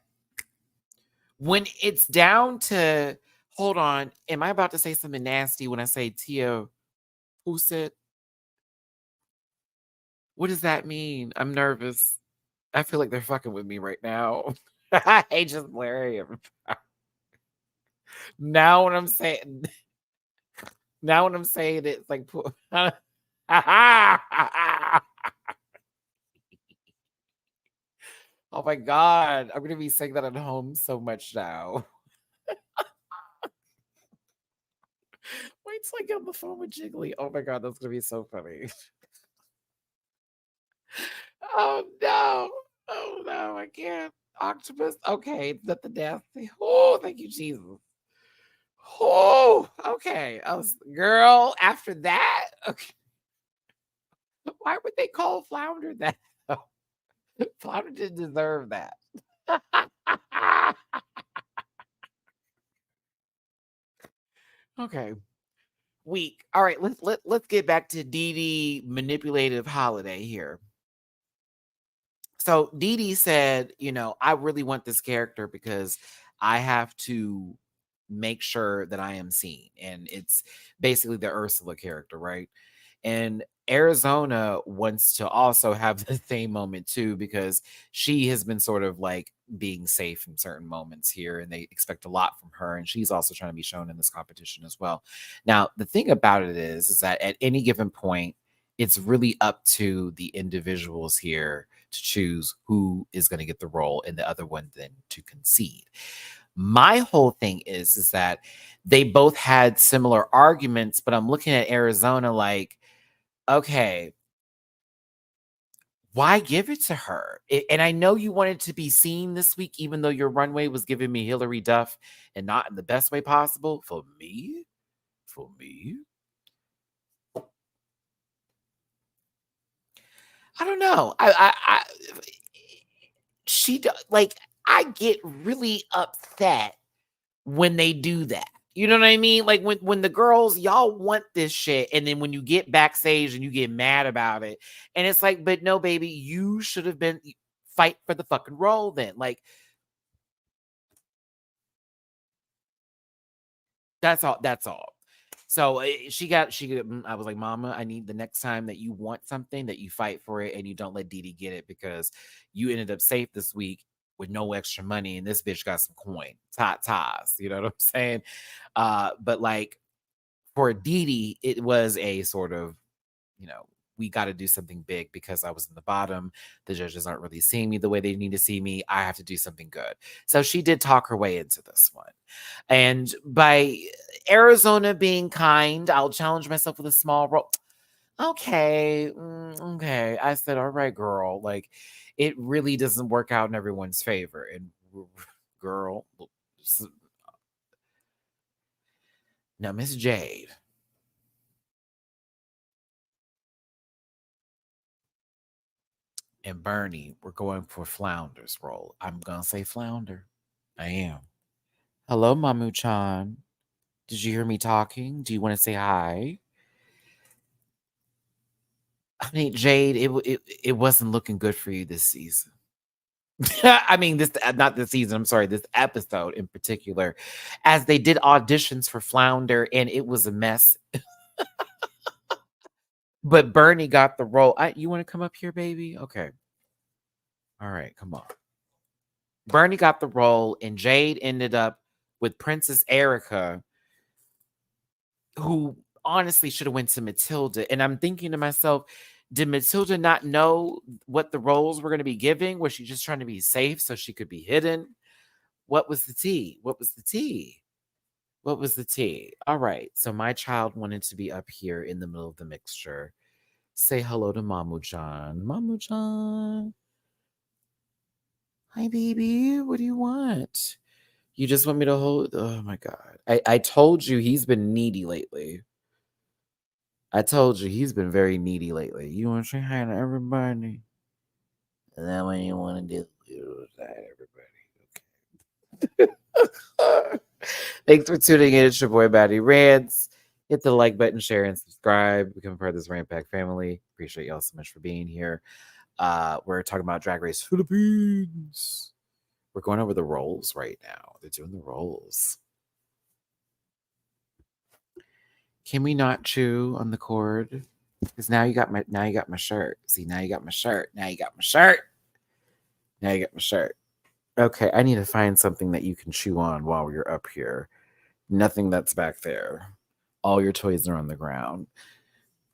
When it's down to, hold on, am I about to say something nasty when I say Tia Pusit? What does that mean? I'm nervous. I feel like they're fucking with me right now. I hate just Larry. Now when I'm saying now when I'm saying it's like oh my god, I'm gonna be saying that at home so much now. Wait till I get on the phone with Jiggly. Oh my god, that's gonna be so funny. Oh no. Oh no, I can't. Octopus. Okay, let the nasty. Oh, thank you, Jesus. Oh, okay. I was, girl, after that. Okay. Why would they call Flounder that? Flounder didn't deserve that. Okay. Weak. All right, let's get back to Dee Dee manipulative holiday here. So Dee Dee said, I really want this character because I have to make sure that I am seen. And it's basically the Ursula character, right? And Arizona wants to also have the same moment too, because she has been sort of like being safe in certain moments here, and they expect a lot from her. And she's also trying to be shown in this competition as well. Now, the thing about it is that at any given point, it's really up to the individuals here to choose who is going to get the role and the other one then to concede. My whole thing is that they both had similar arguments, but I'm looking at Arizona like, okay, why give it to her? And I know you wanted to be seen this week, even though your runway was giving me Hillary Duff and not in the best way possible. For me, I don't know. Like, I get really upset when they do that. You know what I mean? Like when the girls, y'all want this shit, and then when you get backstage and you get mad about it, and it's like, but no, baby, you should have been fight for the fucking role then. Like, that's all. That's all. So I was like, Mama, I need the next time that you want something that you fight for it and you don't let Dee Dee get it, because you ended up safe this week with no extra money, and this bitch got some coin. Ties. You know what I'm saying? But like, for Dee Dee, it was a sort of, we got to do something big because I was in the bottom. The judges aren't really seeing me the way they need to see me. I have to do something good. So she did talk her way into this one. And by Arizona being kind, I'll challenge myself with a small role. Okay. Okay. I said, all right, girl. Like, it really doesn't work out in everyone's favor. And girl, now, Miss Jade. And Bernie were going for Flounder's role. I'm gonna say Flounder. I am. Hello, Mamu-chan. Did you hear me talking? Do you want to say hi? I mean, Jade, it wasn't looking good for you this season. I mean, this not this season. I'm sorry, this episode in particular, as they did auditions for Flounder, and it was a mess. But Bernie got the role. You want to come up here, baby? Okay. All right, come on. Bernie got the role, and Jade ended up with Princess Erica, who honestly should have went to Matilda. And I'm thinking to myself, did Matilda not know what the roles were going to be giving? Was she just trying to be safe so she could be hidden? What was the tea? What was the tea? What was the tea? All right. So my child wanted to be up here in the middle of the mixture. Say hello to Mamu-chan. Mamu-chan. Hi, baby. What do you want? You just want me to hold? Oh my God. I told you he's been needy lately. I told you he's been very needy lately. You want to say hi to everybody? Is that what you want to do? You say hi to everybody. Okay. Thanks for tuning in. It's your boy Matty-Rants. Hit the like button, share, and subscribe. Become part of this Rant Pack family. Appreciate y'all so much for being here. We're talking about Drag Race Philippines. We're going over the roles right now. They're doing the roles. Can we not chew on the cord? Because now you got my shirt. See, now you got my shirt. Now you got my shirt. Now you got my shirt. Okay, I need to find something that you can chew on while you're up here. Nothing that's back there. All your toys are on the ground.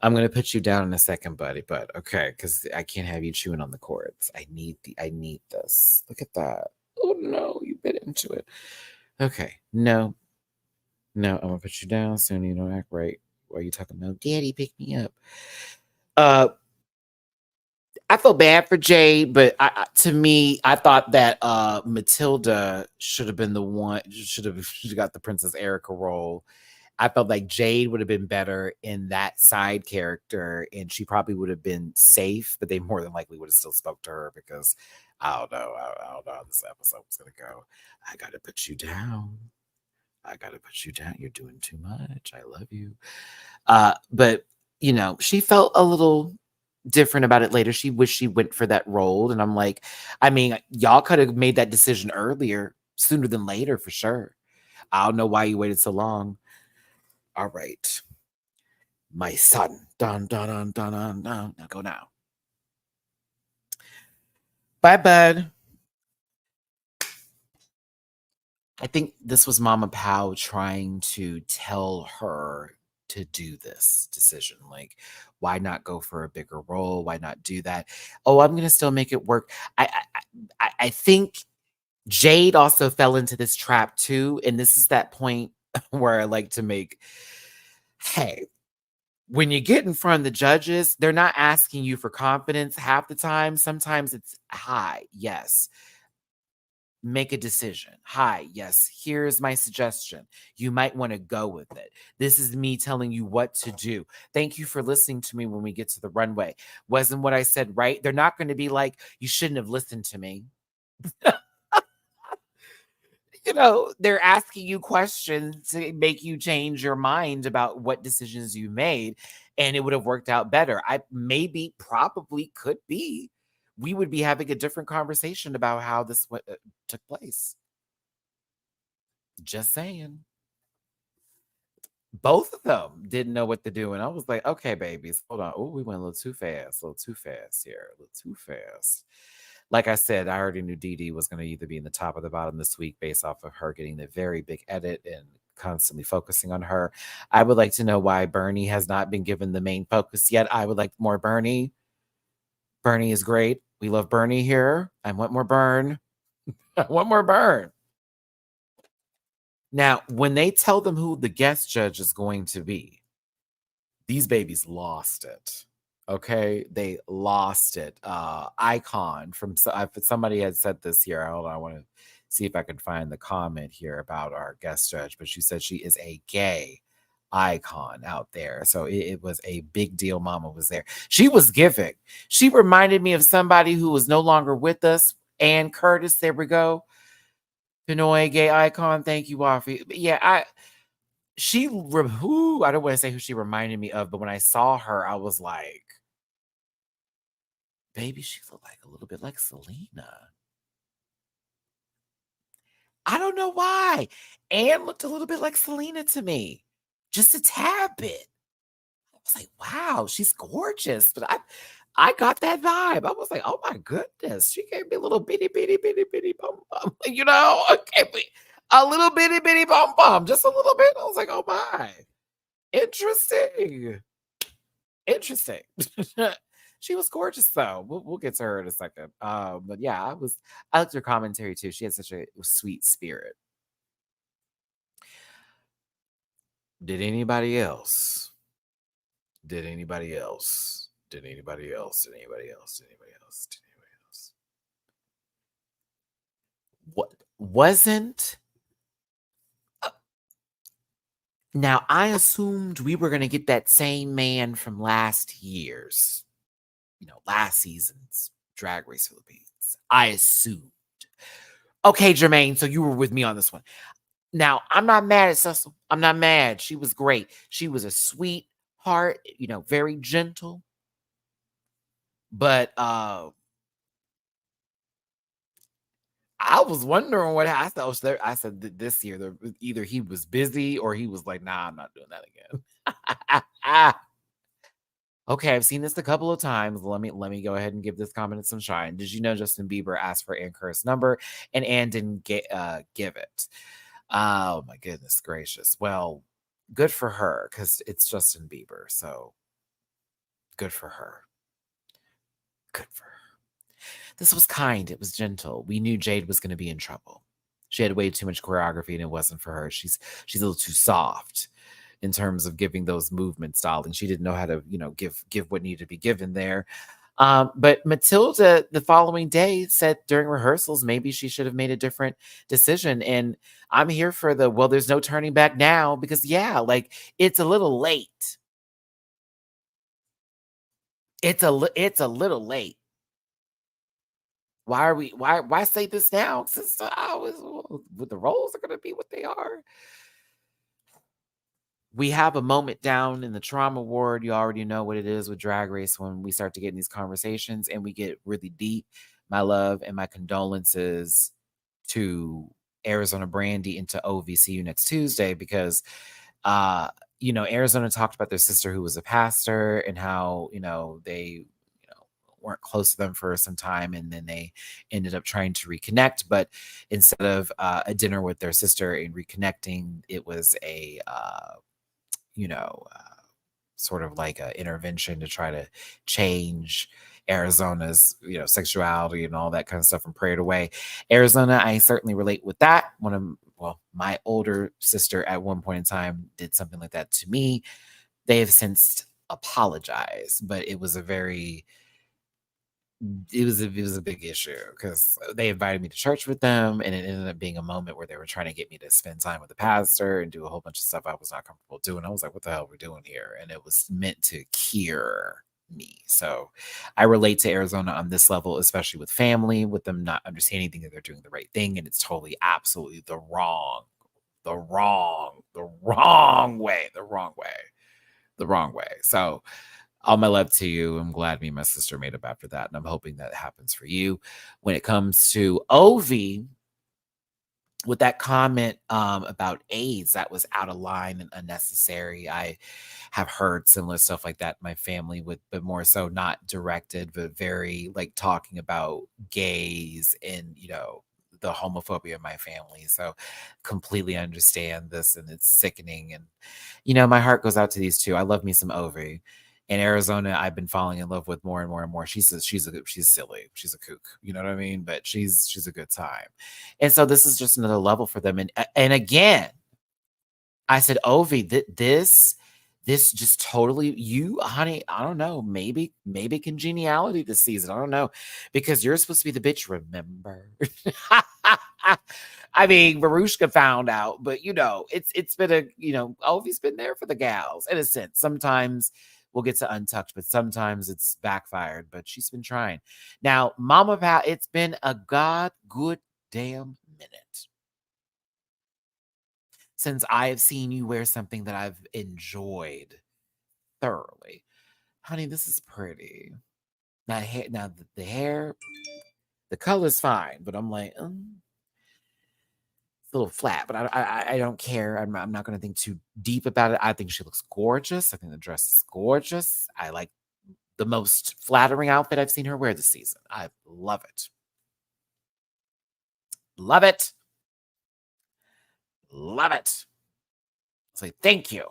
I'm gonna put you down in a second, buddy. But okay, because I can't have you chewing on the cords. I need this. Look at that. Oh no, you bit into it. Okay, no, I'm gonna put you down soon. You don't act right. Why are you talking about Daddy? Pick me up. I feel bad for Jade, but to me, I thought that Matilda should have been the one. Should have got the Princess Erica role. I felt like Jade would have been better in that side character, and she probably would have been safe. But they more than likely would have still spoke to her because I don't know. I don't know how this episode was gonna go. I gotta put you down. I gotta put you down. You're doing too much. I love you. But you know, she felt a little different about it later. She wished she went for that role. And I'm like, I mean, y'all could have made that decision earlier, sooner than later, for sure. I don't know why you waited so long. All right. My son. Dun dun dun dun dun dun. Now go now. Bye, bud. I think this was Mama Pow trying to tell her to do this decision. Like, why not go for a bigger role? Why not do that? Oh, I'm gonna still make it work. I think Jade also fell into this trap too, and this is that point where I like to make. Hey, when you get in front of the judges, they're not asking you for confidence half the time. Sometimes it's hi, yes. Make a decision. Hi, yes, here's my suggestion. You might want to go with it. This is me telling you what to do. Thank you for listening to me when we get to the runway. Wasn't what I said right? They're not going to be like, you shouldn't have listened to me. You know, they're asking you questions to make you change your mind about what decisions you made, and it would have worked out better. I maybe, probably could be. We would be having a different conversation about how this took place. Just saying. Both of them didn't know what to do. And I was like, okay, babies, hold on. Oh, we went a little too fast. A little too fast here. A little too fast. Like I said, I already knew Dee Dee was going to either be in the top or the bottom this week based off of her getting the very big edit and constantly focusing on her. I would like to know why Bernie has not been given the main focus yet. I would like more Bernie. Bernie is great. We love Bernie here. I want more Burn. I want more Burn. Now, when they tell them who the guest judge is going to be, these babies lost it. Okay, they lost it. Icon from somebody had said this here. Hold on, I want to see if I can find the comment here about our guest judge, but she said she is a gay icon out there. So it was a big deal. Mama was there. She was giving. She reminded me of somebody who was no longer with us. Ann Curtis. There we go. Pinoy gay icon. Thank you, Wafi. Yeah, I don't want to say who she reminded me of, but when I saw her, I was like, baby, she looked like a little bit like Selena. I don't know why. Anne looked a little bit like Selena to me. Just a tad bit. I was like, wow, she's gorgeous. But I got that vibe. I was like, oh my goodness. She gave me a little bitty, bitty, bitty, bitty bum bum. You know, a little bitty, bitty bum bum. Just a little bit. I was like, oh my. Interesting. Interesting. She was gorgeous though. We'll get to her in a second. But yeah, I liked her commentary too. She had such a sweet spirit. Did anybody else? Did anybody else? Did anybody else? Did anybody else? Did anybody else? Did anybody else? What wasn't Now, I assumed we were gonna get that same man from last year's, last season's Drag Race Philippines. I assumed. Okay, Jermaine, so you were with me on this one. Now, I'm not mad at Cecil. I'm not mad. She was great. She was a sweetheart, very gentle. But I was wondering what I thought was there. I said this year, either he was busy or he was like, "Nah, I'm not doing that again." Okay, I've seen this a couple of times. Let me go ahead and give this comment some shine. Did you know Justin Bieber asked for Ann Curtis' number and Ann didn't give it? Oh my goodness gracious. Well, good for her because it's Justin Bieber. So good for her. Good for her. This was kind. It was gentle. We knew Jade was going to be in trouble. She had way too much choreography and it wasn't for her. She's a little too soft in terms of giving those movements, darling. She didn't know how to, give what needed to be given there. But Matilda the following day said during rehearsals maybe she should have made a different decision. And I'm here for there's no turning back now because like it's a little late. It's a little late. Why say this now? Since the roles are gonna be what they are. We have a moment down in the trauma ward. You already know what it is with Drag Race when we start to get in these conversations and we get really deep. My love and my condolences to Arizona Brandy and to OV. See you next Tuesday because Arizona talked about their sister who was a pastor and how, they weren't close to them for some time and then they ended up trying to reconnect. But instead of a dinner with their sister and reconnecting, it was a you know, uh, sort of like a intervention to try to change Arizona's, sexuality and all that kind of stuff and pray it away. Arizona, I certainly relate with that. My older sister at one point in time did something like that to me. They have since apologized, but it was a big issue because they invited me to church with them, and it ended up being a moment where they were trying to get me to spend time with the pastor and do a whole bunch of stuff I was not comfortable doing. I was like, "What the hell are we doing here?" And it was meant to cure me. So I relate to Arizona on this level, especially with family, with them not understanding thinking they're doing the right thing, and it's totally, absolutely the wrong way, the wrong way. So all my love to you. I'm glad me and my sister made up after that. And I'm hoping that happens for you. When it comes to Ovi, with that comment about AIDS, that was out of line and unnecessary. I have heard similar stuff like that in my family, but more so not directed, but very like talking about gays and the homophobia in my family. So completely understand this, and it's sickening. And my heart goes out to these two. I love me some Ovi. In Arizona, I've been falling in love with more and more and more. She's silly. She's a kook. You know what I mean? But she's a good time. And so this is just another level for them. And again, I said, Ovi, this just totally you, honey. I don't know. Maybe congeniality this season. I don't know because you're supposed to be the bitch. Remember? I mean, Marushka found out, but it's been Ovi's been there for the gals in a sense. Sometimes we'll get to Untucked, but sometimes it's backfired. But she's been trying. Now, Mama Pal, it's been a god good damn minute since I have seen you wear something that I've enjoyed thoroughly. Honey, this is pretty. Now the hair, the color's fine, but I'm like, it's a little flat, but I don't care. I'm not going to think too deep about it. I think she looks gorgeous. I think the dress is gorgeous. I like the most flattering outfit I've seen her wear this season. I love it. Love it. Love it. Say thank you.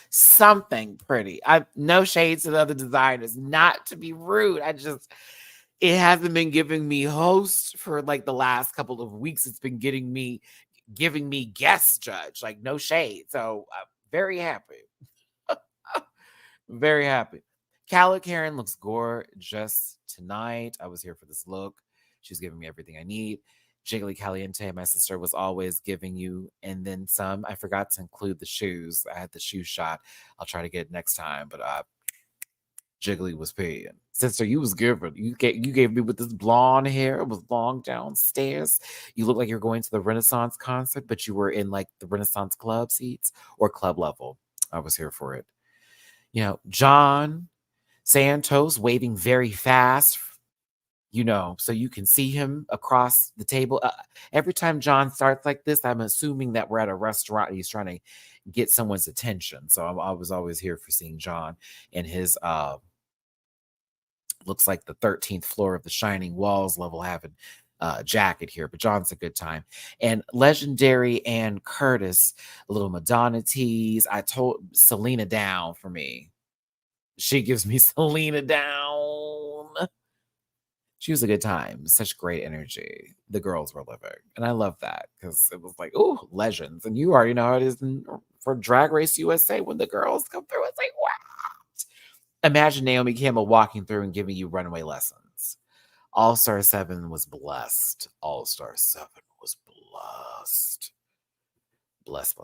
Something pretty. I no shades to the other designers, not to be rude. It hasn't been giving me host for like the last couple of weeks. It's been giving me guest judge, like no shade. So I'm very happy. Very happy. Calla Karen looks gorgeous tonight. I was here for this look. She's giving me everything I need. Jiggly Caliente, my sister was always giving you, and then some. I forgot to include the shoes. I had the shoe shot. I'll try to get it next time, but Jiggly was paying. Sister, you was giving. You gave me with this blonde hair. It was long downstairs. You look like you're going to the Renaissance concert, but you were in like the Renaissance club seats or club level. I was here for it. John Santos waving very fast, so you can see him across the table. Every time John starts like this, I'm assuming that we're at a restaurant. He's trying to get someone's attention. So I was always here for seeing John and his looks like the 13th floor of the Shining Walls level having jacket here, but John's a good time. And Legendary and Curtis, a little Madonna tease. I told Selena down for me. She gives me Selena down. She was a good time. Such great energy. The girls were living. And I love that because it was like, oh, legends. And you already know how it is for Drag Race USA when the girls come through. It's like, wow. Imagine Naomi Campbell walking through and giving you runway lessons. All-Star 7 was blessed. All-Star 7 was blessed. Blessed.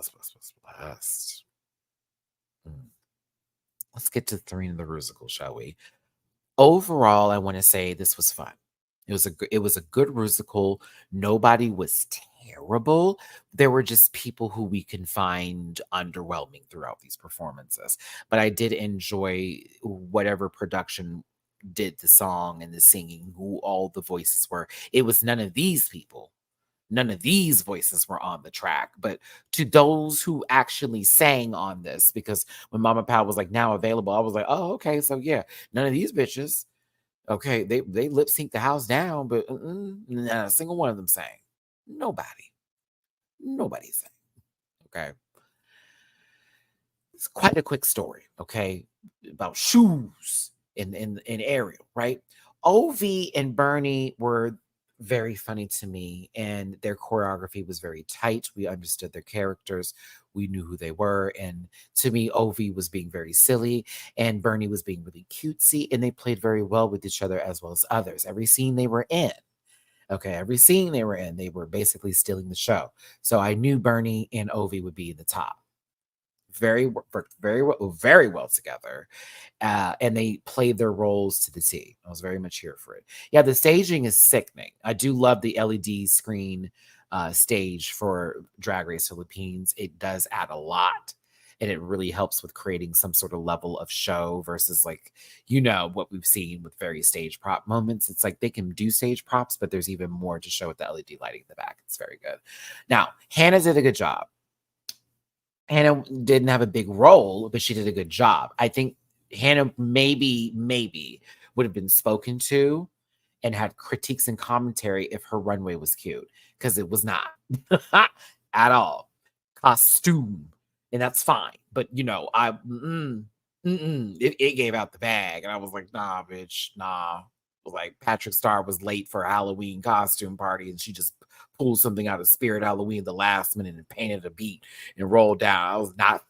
Let's get to Sirena the Rusical, shall we? Overall, I want to say this was fun. It was a good Rusical. Nobody was terrible. There were just people who we can find underwhelming throughout these performances. But I did enjoy whatever production did the song and the singing, who all the voices were. It was none of these people. None of these voices were on the track, but to those who actually sang on this, because when Mama Pal was like now available, I was like, oh, okay, so yeah, none of these bitches, okay, they lip sync the house down, but not a single one of them sang. Nobody sang. Okay, it's quite a quick story. Okay, about shoes in Ariel, right? Ov and Bernie were very funny to me, and their choreography was very tight. We understood their characters, we knew who they were, and to me, Ov was being very silly, and Bernie was being really cutesy, and they played very well with each other as well as others. Every scene they were in. Okay, every scene they were in, they were basically stealing the show. So I knew Bernie and Ovi would be in the top. Worked very well together, and they played their roles to the T. I was very much here for it. Yeah, the staging is sickening. I do love the LED screen stage for Drag Race Philippines. It does add a lot, and it really helps with creating some sort of level of show versus like what we've seen with various stage prop moments. It's like they can do stage props, but there's even more to show with the LED lighting in the back. It's very good. Now, Hannah did a good job. Hannah didn't have a big role, but she did a good job. I think Hannah maybe would have been spoken to and had critiques and commentary if her runway was cute, because it was not at all. Costume, and that's fine. But it gave out the bag, and I was like, nah, bitch, nah. Like Patrick Star was late for a Halloween costume party, and she just pulled something out of Spirit Halloween the last minute and painted a beat and rolled down. I was not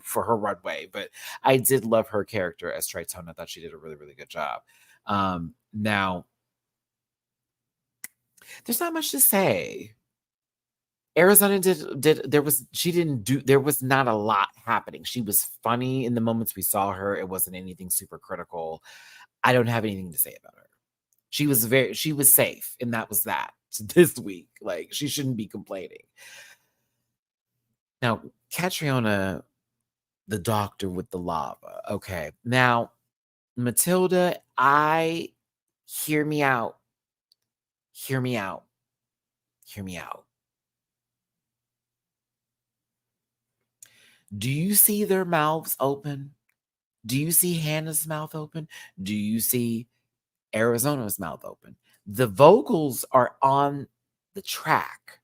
for her runway, but I did love her character as Tritone. I thought she did a really, really good job. Now, there's not much to say. Arizona there was not a lot happening. She was funny in the moments we saw her. It wasn't anything super critical. I don't have anything to say about her. She was safe, and that was that this week. Like, she shouldn't be complaining. Now, Catriona, the doctor with the lava. Okay. Now, Matilda, hear me out. Hear me out. Hear me out. Do you see their mouths open? Do you see Hannah's mouth open? Do you see Arizona's mouth open? The vocals are on the track.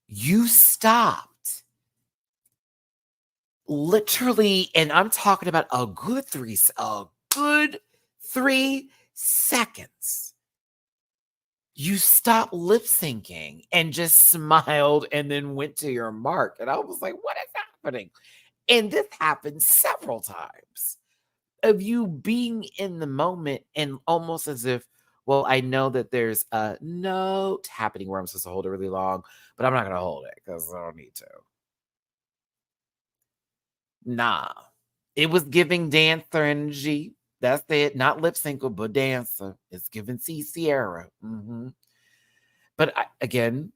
You stopped. Literally, and I'm talking about a good 3 seconds. You stopped lip syncing and just smiled and then went to your mark. And I was like, what is happening? And this happened several times of you being in the moment and almost as if Well, I know that there's a note happening where I'm supposed to hold it really long, but I'm not gonna hold it because I don't need to. Nah. It was giving dancer energy. That's it. Not lip syncer, but dancer. It's giving C Sierra. But again,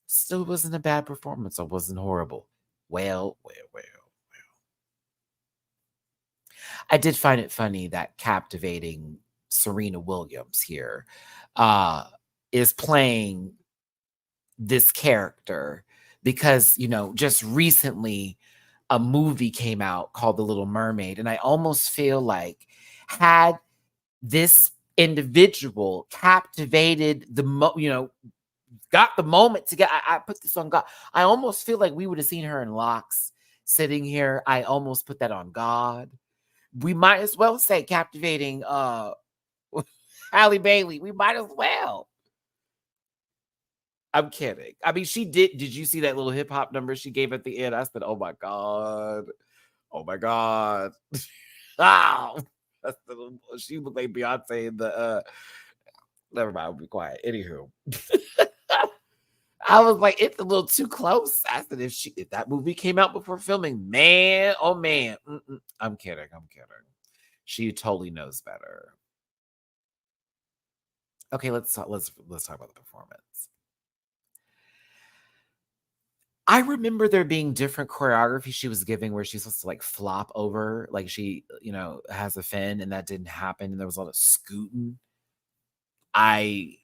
still wasn't a bad performance. It wasn't horrible. Well. I did find it funny that captivating Serena Williams here uh, is playing this character because, just recently a movie came out called The Little Mermaid. And I almost feel like had this individual captivated got the moment to get, I put this on God. I almost feel like we would have seen her in locks sitting here. I almost put that on God. We might as well say captivating Halle Bailey. We might as well. I'm kidding. I mean, she did you see that little hip hop number she gave at the end? I said, oh my God. Oh my God. Oh, she looked like Beyonce in the never mind, I'll be quiet. Anywho. I was like, it's a little too close. I said, if that movie came out before filming, man, oh man. I'm kidding. She totally knows better. Okay, let's talk about the performance. I remember there being different choreography she was giving where she's supposed to like flop over, like she, has a fin, and that didn't happen. And there was a lot of scooting. I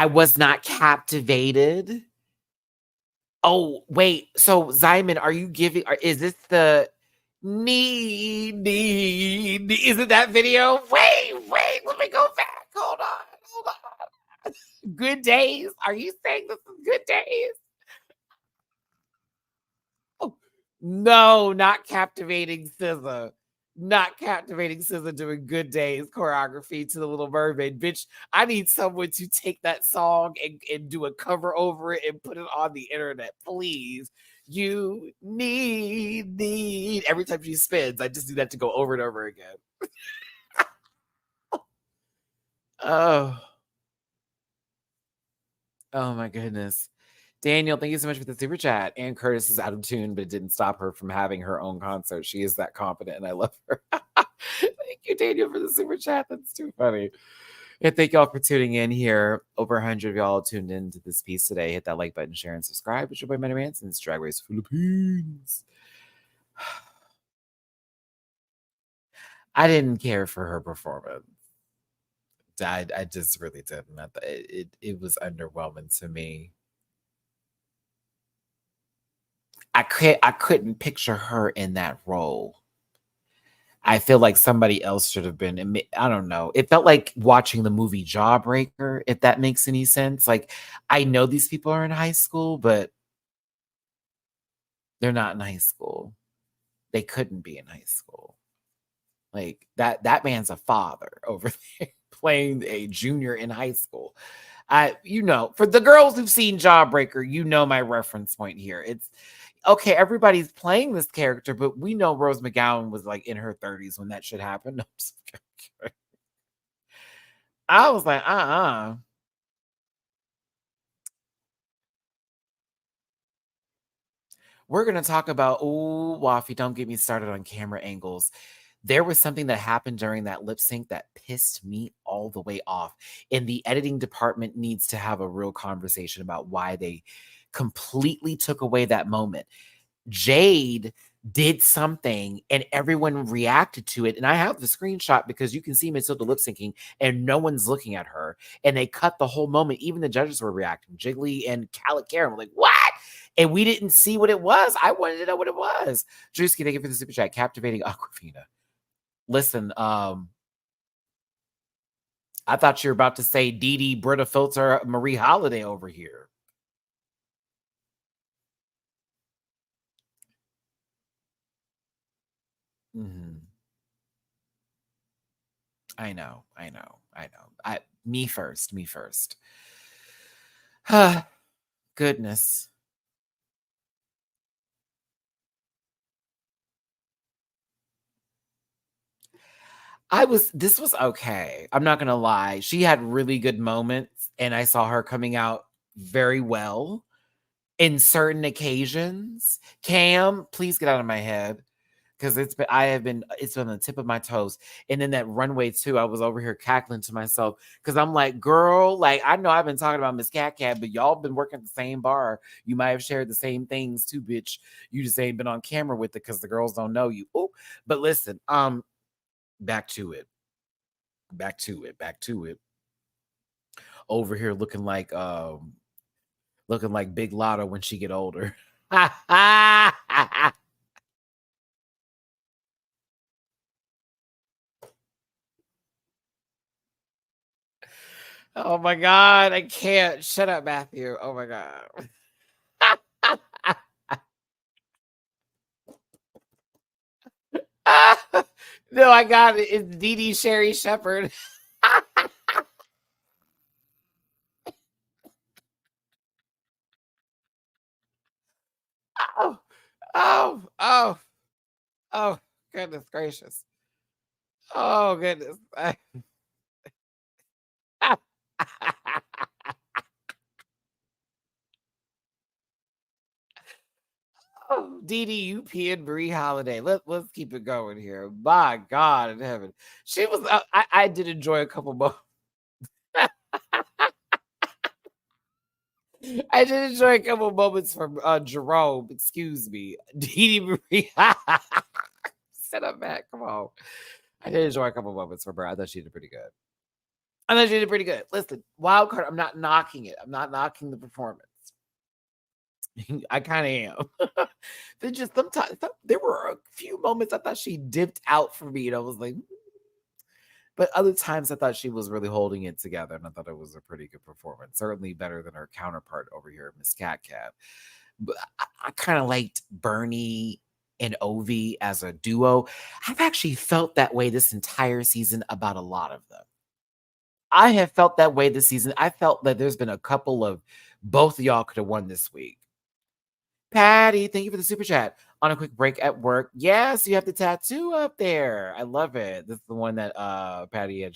was not captivated. Oh, wait. So Zyman, are you giving is this the need? Is it that video? Wait, let me go back. Hold on. Good Days. Are you saying this is Good Days? Oh, no, not captivating SZA. Not captivating SZA doing Good Days choreography to The Little Mermaid. Bitch, I need someone to take that song and do a cover over it and put it on the internet, please. You need. Every time she spins, I just do that to go over and over again. Oh. Oh my goodness. Daniel, thank you so much for the super chat. Ann Curtis is out of tune, but it didn't stop her from having her own concert. She is that confident, and I love her. Thank you, Daniel, for the super chat. That's too funny. And thank y'all for tuning in here. Over 100 of y'all tuned into this piece today. Hit that like button, share, and subscribe. It's your boy, MattyRants, and it's Drag Race Philippines. I didn't care for her performance. I just really didn't. It was underwhelming to me. I couldn't picture her in that role. I feel like somebody else should have been. I don't know. It felt like watching the movie Jawbreaker, if that makes any sense. Like, I know these people are in high school, but they're not in high school. They couldn't be in high school. Like that man's a father over there playing a junior in high school. For the girls who've seen Jawbreaker, my reference point here. It's okay, everybody's playing this character, but we know Rose McGowan was like in her 30s when that shit happened. I was like, We're gonna talk about Waffy, don't get me started on camera angles. There was something that happened during that lip sync that pissed me all the way off. And the editing department needs to have a real conversation about why they completely took away that moment. Jade did something and everyone reacted to it. And I have the screenshot because you can see Matilda lip syncing and no one's looking at her. And they cut the whole moment. Even the judges were reacting. Jiggly and Calic Karen were like, what? And we didn't see what it was. I wanted to know what it was. Drewski, thank you for the super chat. Captivating Aquafina. Listen, I thought you were about to say Dee Dee, Britta Filter, Marie Holiday over here. I know. Me first. Goodness. This was okay. I'm not gonna lie. She had really good moments, and I saw her coming out very well in certain occasions. Cam, please get out of my head. Because it's been on the tip of my toes. And then that runway too, I was over here cackling to myself because I'm like, girl, like I know I've been talking about Miss Cat Cat, but y'all been working at the same bar. You might have shared the same things too, bitch. You just ain't been on camera with it because the girls don't know you. Oh, but listen, back to it. Back to it. Over here looking like Big Lotto when she get older. Oh my god, I can't. Shut up, Matthew. Oh my god. No, I got it. It's Dee Dee Sherry Shepherd. Oh, oh, oh, oh, goodness gracious. Oh, goodness. Oh, Dee Dee, you and Brie Holiday. Let's keep it going here. My God in heaven. She was, I did enjoy a couple moments. I did enjoy a couple moments from Jerome. Excuse me. Dee Dee Marie. Set up, Matt. Come on. I did enjoy a couple moments from her. I thought she did pretty good. I thought she did pretty good. Listen, wild card. I'm not knocking it. I'm not knocking the performance. I kind of am. Then just sometimes there were a few moments I thought she dipped out for me, and I was like, but other times I thought she was really holding it together, and I thought it was a pretty good performance. Certainly better than her counterpart over here, Miss Cat Cat. But I kind of liked Bernie and Ovi as a duo. I've actually felt that way this entire season about a lot of them. I have felt that way this season. I felt that there's been a couple of both of y'all could have won this week. Patty, thank you for the super chat. On a quick break at work. Yes, you have the tattoo up there. I love it. This is the one that Patty had.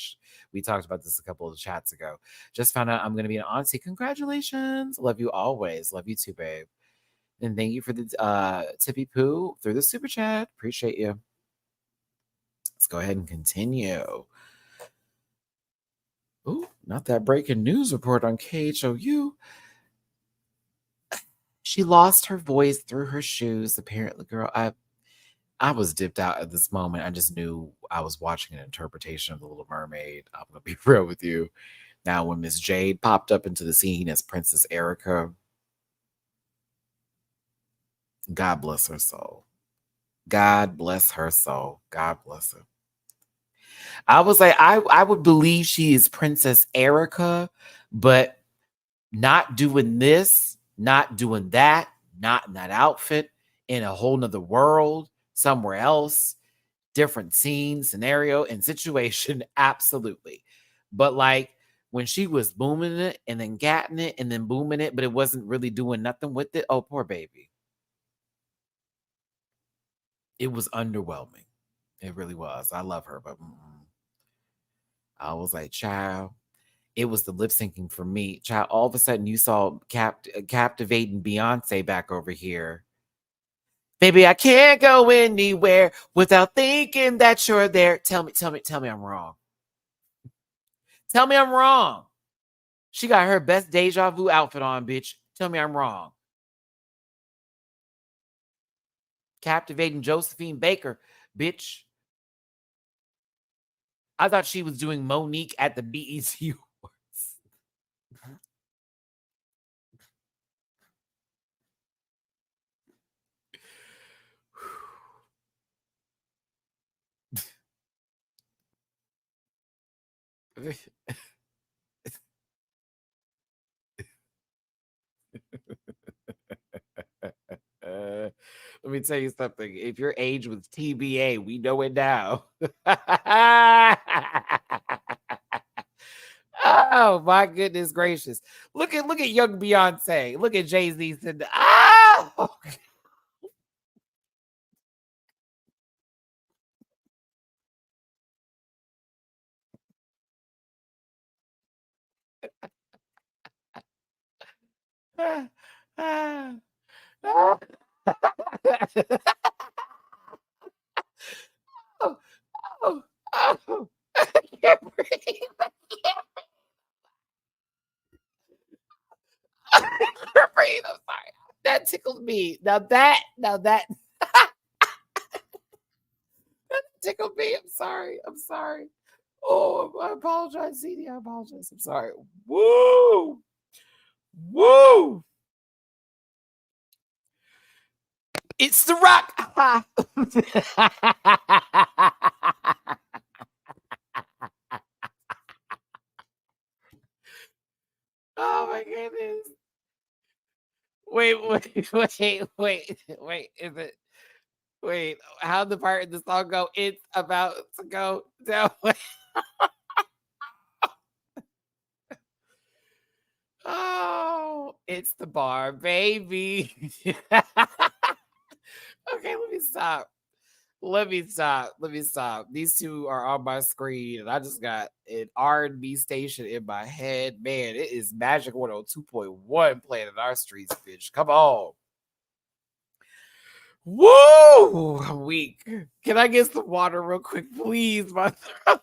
We talked about this a couple of chats ago. Just found out I'm going to be an auntie. Congratulations. Love you always. Love you too, babe. And thank you for the tippy poo through the super chat. Appreciate you. Let's go ahead and continue. Ooh, not that breaking news report on KHOU. She lost her voice through her shoes. Apparently, girl, I was dipped out at this moment. I just knew I was watching an interpretation of The Little Mermaid. I'm gonna be real with you. Now, when Miss Jade popped up into the scene as Princess Erica, God bless her soul. God bless her soul. God bless her. I was like, I would believe she is Princess Erica, but not doing this, not doing that, not in that outfit, in a whole nother world, somewhere else, different scene, scenario, and situation. Absolutely. But like when she was booming it and then gatting it and then booming it, but it wasn't really doing nothing with it. Oh, poor baby. It was underwhelming. It really was. I love her, but I was like, child, it was the lip syncing for me. Child, all of a sudden you saw captivating Beyonce back over here. Baby, I can't go anywhere without thinking that you're there. Tell me I'm wrong. Tell me I'm wrong. She got her best deja vu outfit on, bitch. Tell me I'm wrong. Captivating Josephine Baker, bitch. I thought she was doing Monique at the BET Awards. Let me tell you something. If your age was TBA, we know it now. Oh my goodness gracious! Look at young Beyonce. Look at Jay-Z. Oh, Ah, ah, ah. Oh, oh, oh. I can't breathe. I can't breathe. I'm sorry. That tickled me. Now that tickled me. I'm sorry. I'm sorry. Oh, I apologize, CD. I apologize. I'm sorry. Woo! Woo! It's the rock. Oh my goodness. Wait. Is it wait, how'd the part in the song go? It's about to go down. Oh, it's the bar, baby. Okay, let me stop. Let me stop. These two are on my screen, and I just got an R&B station in my head. Man, it is Magic 102.1 playing in our streets, bitch. Come on. Woo! I'm weak. Can I get some water real quick, please? My throat.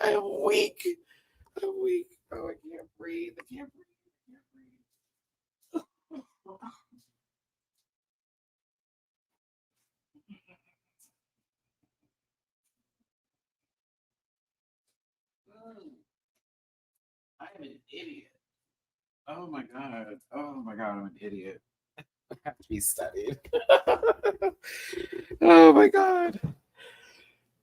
I'm weak. I'm weak. Oh, I can't breathe. I can't breathe. I can't breathe. I am an idiot. Oh my god. Oh my god, I'm an idiot. I have to be studied. Oh my god.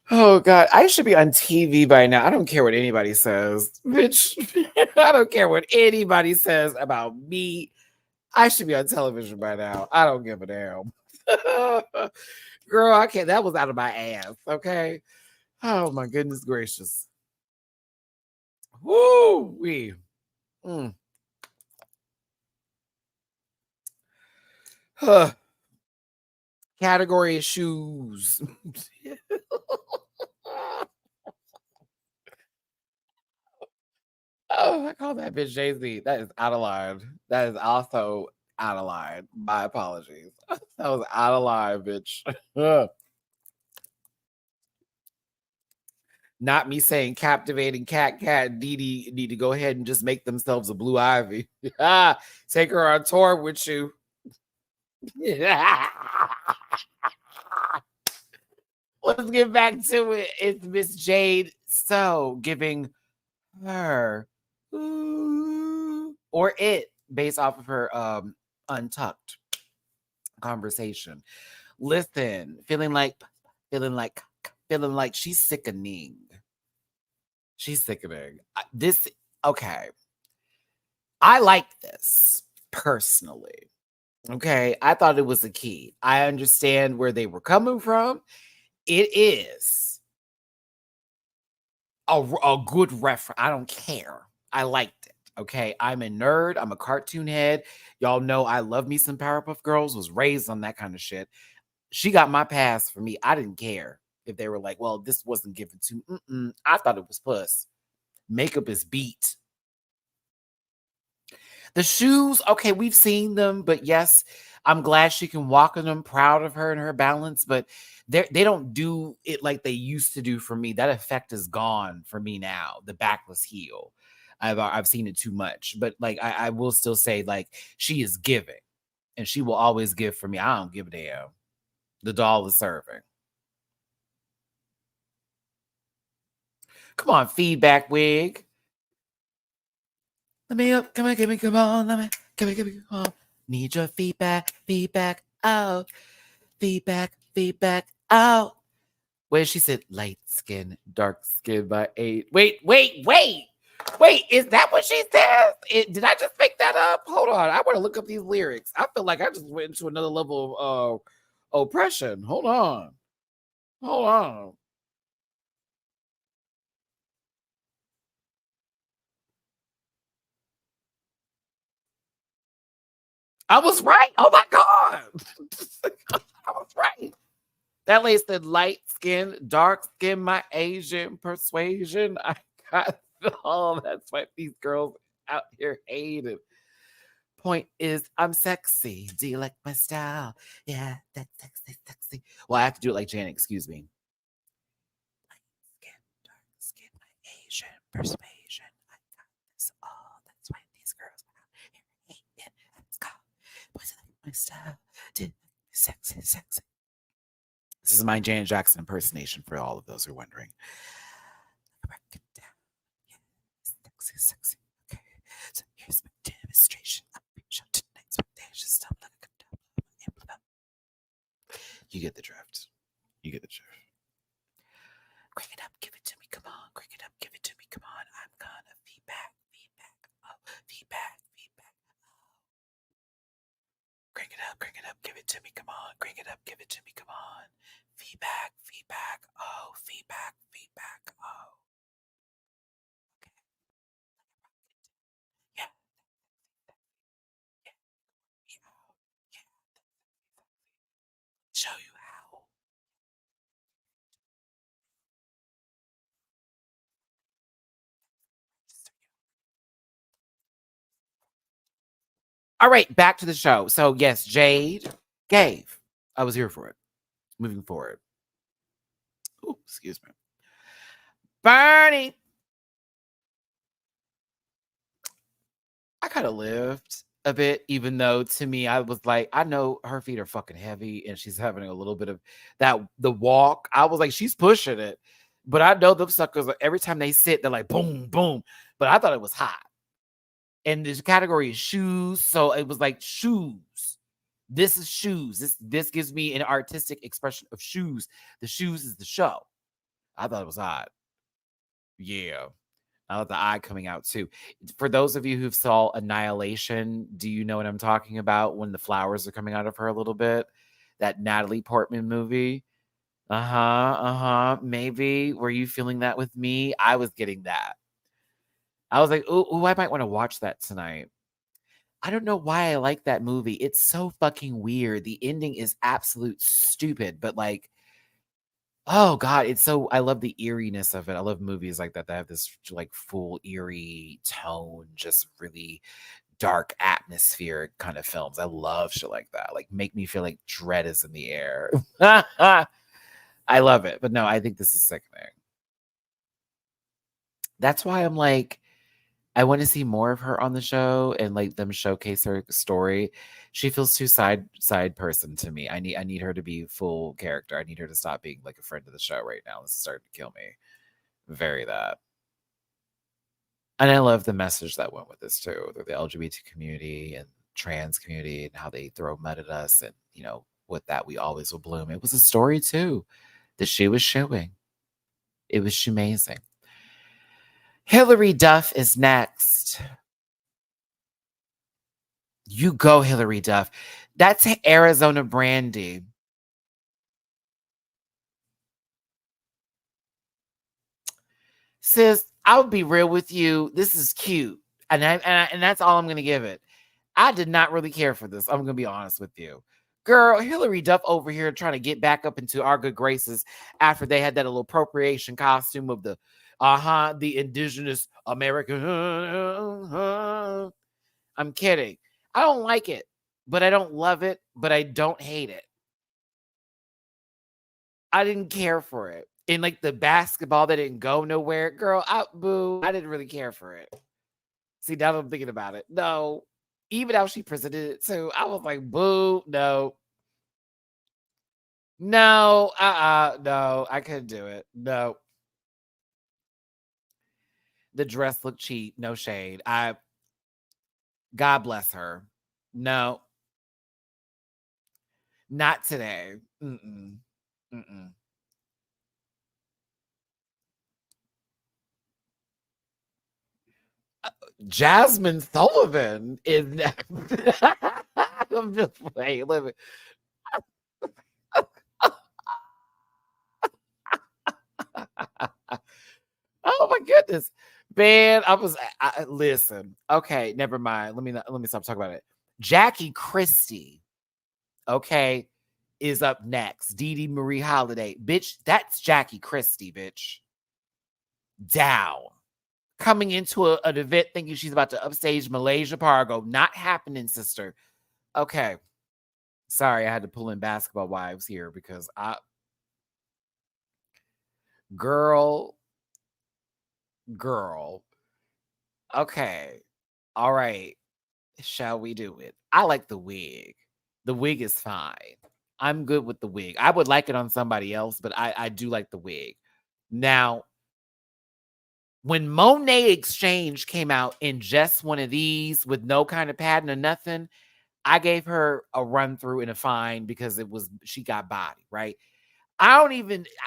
Oh god, I should be on TV by now. I don't care what anybody says, bitch. I don't care what anybody says about me. I should be on television by now. I don't give a damn. Girl, I can't. That was out of my ass. Okay. Oh my goodness gracious. Woo wee. Mm. Huh. Category is shoes. Oh, I call that bitch Jay-Z. That is out of line. That is also out of line. My apologies. That was out of line, bitch. Not me saying captivating cat and Dee need to go ahead and just make themselves a blue ivy. Take her on tour with you. Let's get back to it. It's Miss Jade. So giving her or it based off of her untucked conversation. Listen, feeling like feeling like she's sickening. She's sickening. This okay. I like this personally. Okay. I thought it was a key. I understand where they were coming from. It is a good reference. I don't care. I liked it. Okay. I'm a nerd. I'm a cartoon head. Y'all know I love me some Powerpuff Girls, was raised on that kind of shit. She got my pass for me. I didn't care if they were like, well, this wasn't given to me. I thought it was puss. Makeup is beat. The shoes, okay, we've seen them, but yes, I'm glad she can walk in them. Proud of her and her balance, but they don't do it like they used to do for me. That effect is gone for me now. The backless heel, I've seen it too much, but like I will still say like she is giving, and she will always give for me. I don't give a damn. The doll is serving. Come on, feedback wig. Let me up. Come on, come on. Come on. Need your feedback. Oh, feedback. Oh. Where she said light skin, dark skin by 8. Wait, is that what she says? Did I just make that up? Hold on. I want to look up these lyrics. I feel like I just went into another level of oppression. Hold on. Hold on. I was right. Oh my God. I was right. That lady said light skin, dark skin, my Asian persuasion. I got all that's what these girls. out here hating. Point is, I'm sexy. Do you like my style? Yeah, that's sexy, sexy. Well, I have to do it like Janet, excuse me. Light skin, dark skin, my Asian persuasion. I got this all. That's why these girls are out here hating. Let's go. Boys, I like my style. Do you like my sexy, sexy? This is my Janet Jackson impersonation for all of those who are wondering. Break it down. Yeah, sexy, sexy. Okay, so here's my demonstration. I'll be show tonight's expectations. Stop like a double. You get the drift. You get the drift. Crank it up, give it to me, come on. Crank it up, give it to me, come on. I'm gonna feedback, oh, feedback, oh. Crank it up, give it to me, come on. Crank it up, give it to me, come on. Feedback, oh, feedback, oh. Okay. Yeah. Yeah. Yeah. Show you how. All right, back to the show. So yes, Jade gave. I was here for it. Moving forward. Oh, excuse me. Bernie. I kind of lived a bit, even though to me, I was like, I know her feet are fucking heavy and she's having a little bit of that, the walk. I was like, she's pushing it. But I know them suckers, every time they sit, they're like, boom, boom. But I thought it was hot. And this category is shoes. So it was like shoes. This is shoes. This gives me an artistic expression of shoes. The shoes is the show. I thought it was hot. Yeah. I love the eye coming out too. For those of you who saw Annihilation, do you know what I'm talking about when the flowers are coming out of her a little bit? That Natalie Portman movie. Maybe. Were you feeling that with me? I was getting that. I was like, ooh, I might want to watch that tonight. I don't know why I like that movie. It's so fucking weird. The ending is absolute stupid, but like, oh God, it's so, I love the eeriness of it. I love movies like that have this like full eerie tone, just really dark atmospheric kind of films. I love shit like that. Like make me feel like dread is in the air. I love it. But no, I think this is sickening. That's why I'm like, I want to see more of her on the show and like them showcase her story. She feels too side person to me. I need her to be full character. I need her to stop being like a friend of the show right now. This is starting to kill me. Very that. And I love the message that went with this too. The LGBT community and trans community and how they throw mud at us and you know, with that we always will bloom. It was a story too that she was showing. It was amazing. Hillary Duff is next. You go, Hillary Duff. That's Arizona Brandy. Sis, I'll be real with you. This is cute. And that's all I'm going to give it. I did not really care for this. I'm going to be honest with you. Girl, Hillary Duff over here trying to get back up into our good graces after they had that little appropriation costume of the indigenous American. I'm kidding. I don't like it, but I don't love it, but I don't hate it. I didn't care for it. And like the basketball that didn't go nowhere, girl, boo. I didn't really care for it. See, now that I'm thinking about it. No. Even how she presented it too, I was like, boo, no. No, no, I couldn't do it. No. The dress looked cheap, no shade. God bless her. No. Not today. Mm-mm. Mm-mm. Jasmine Sullivan is next. I'm just wait, let me. Oh my goodness, man! Listen. Okay, never mind. Let me stop talking about it. Jackie Christie, okay, is up next. Dee Dee Marie Holiday, bitch. That's Jackie Christie, bitch. Down. coming into an event thinking she's about to upstage Malaysia Pargo. Not happening, sister. Okay. Sorry, I had to pull in basketball wives here because girl. Okay. All right. Shall we do it? I like the wig. The wig is fine. I'm good with the wig. I would like it on somebody else, but I do like the wig. Now, when Monet Exchange came out in just one of these with no kind of padding or nothing, I gave her a run through and a fine because she got body, right? I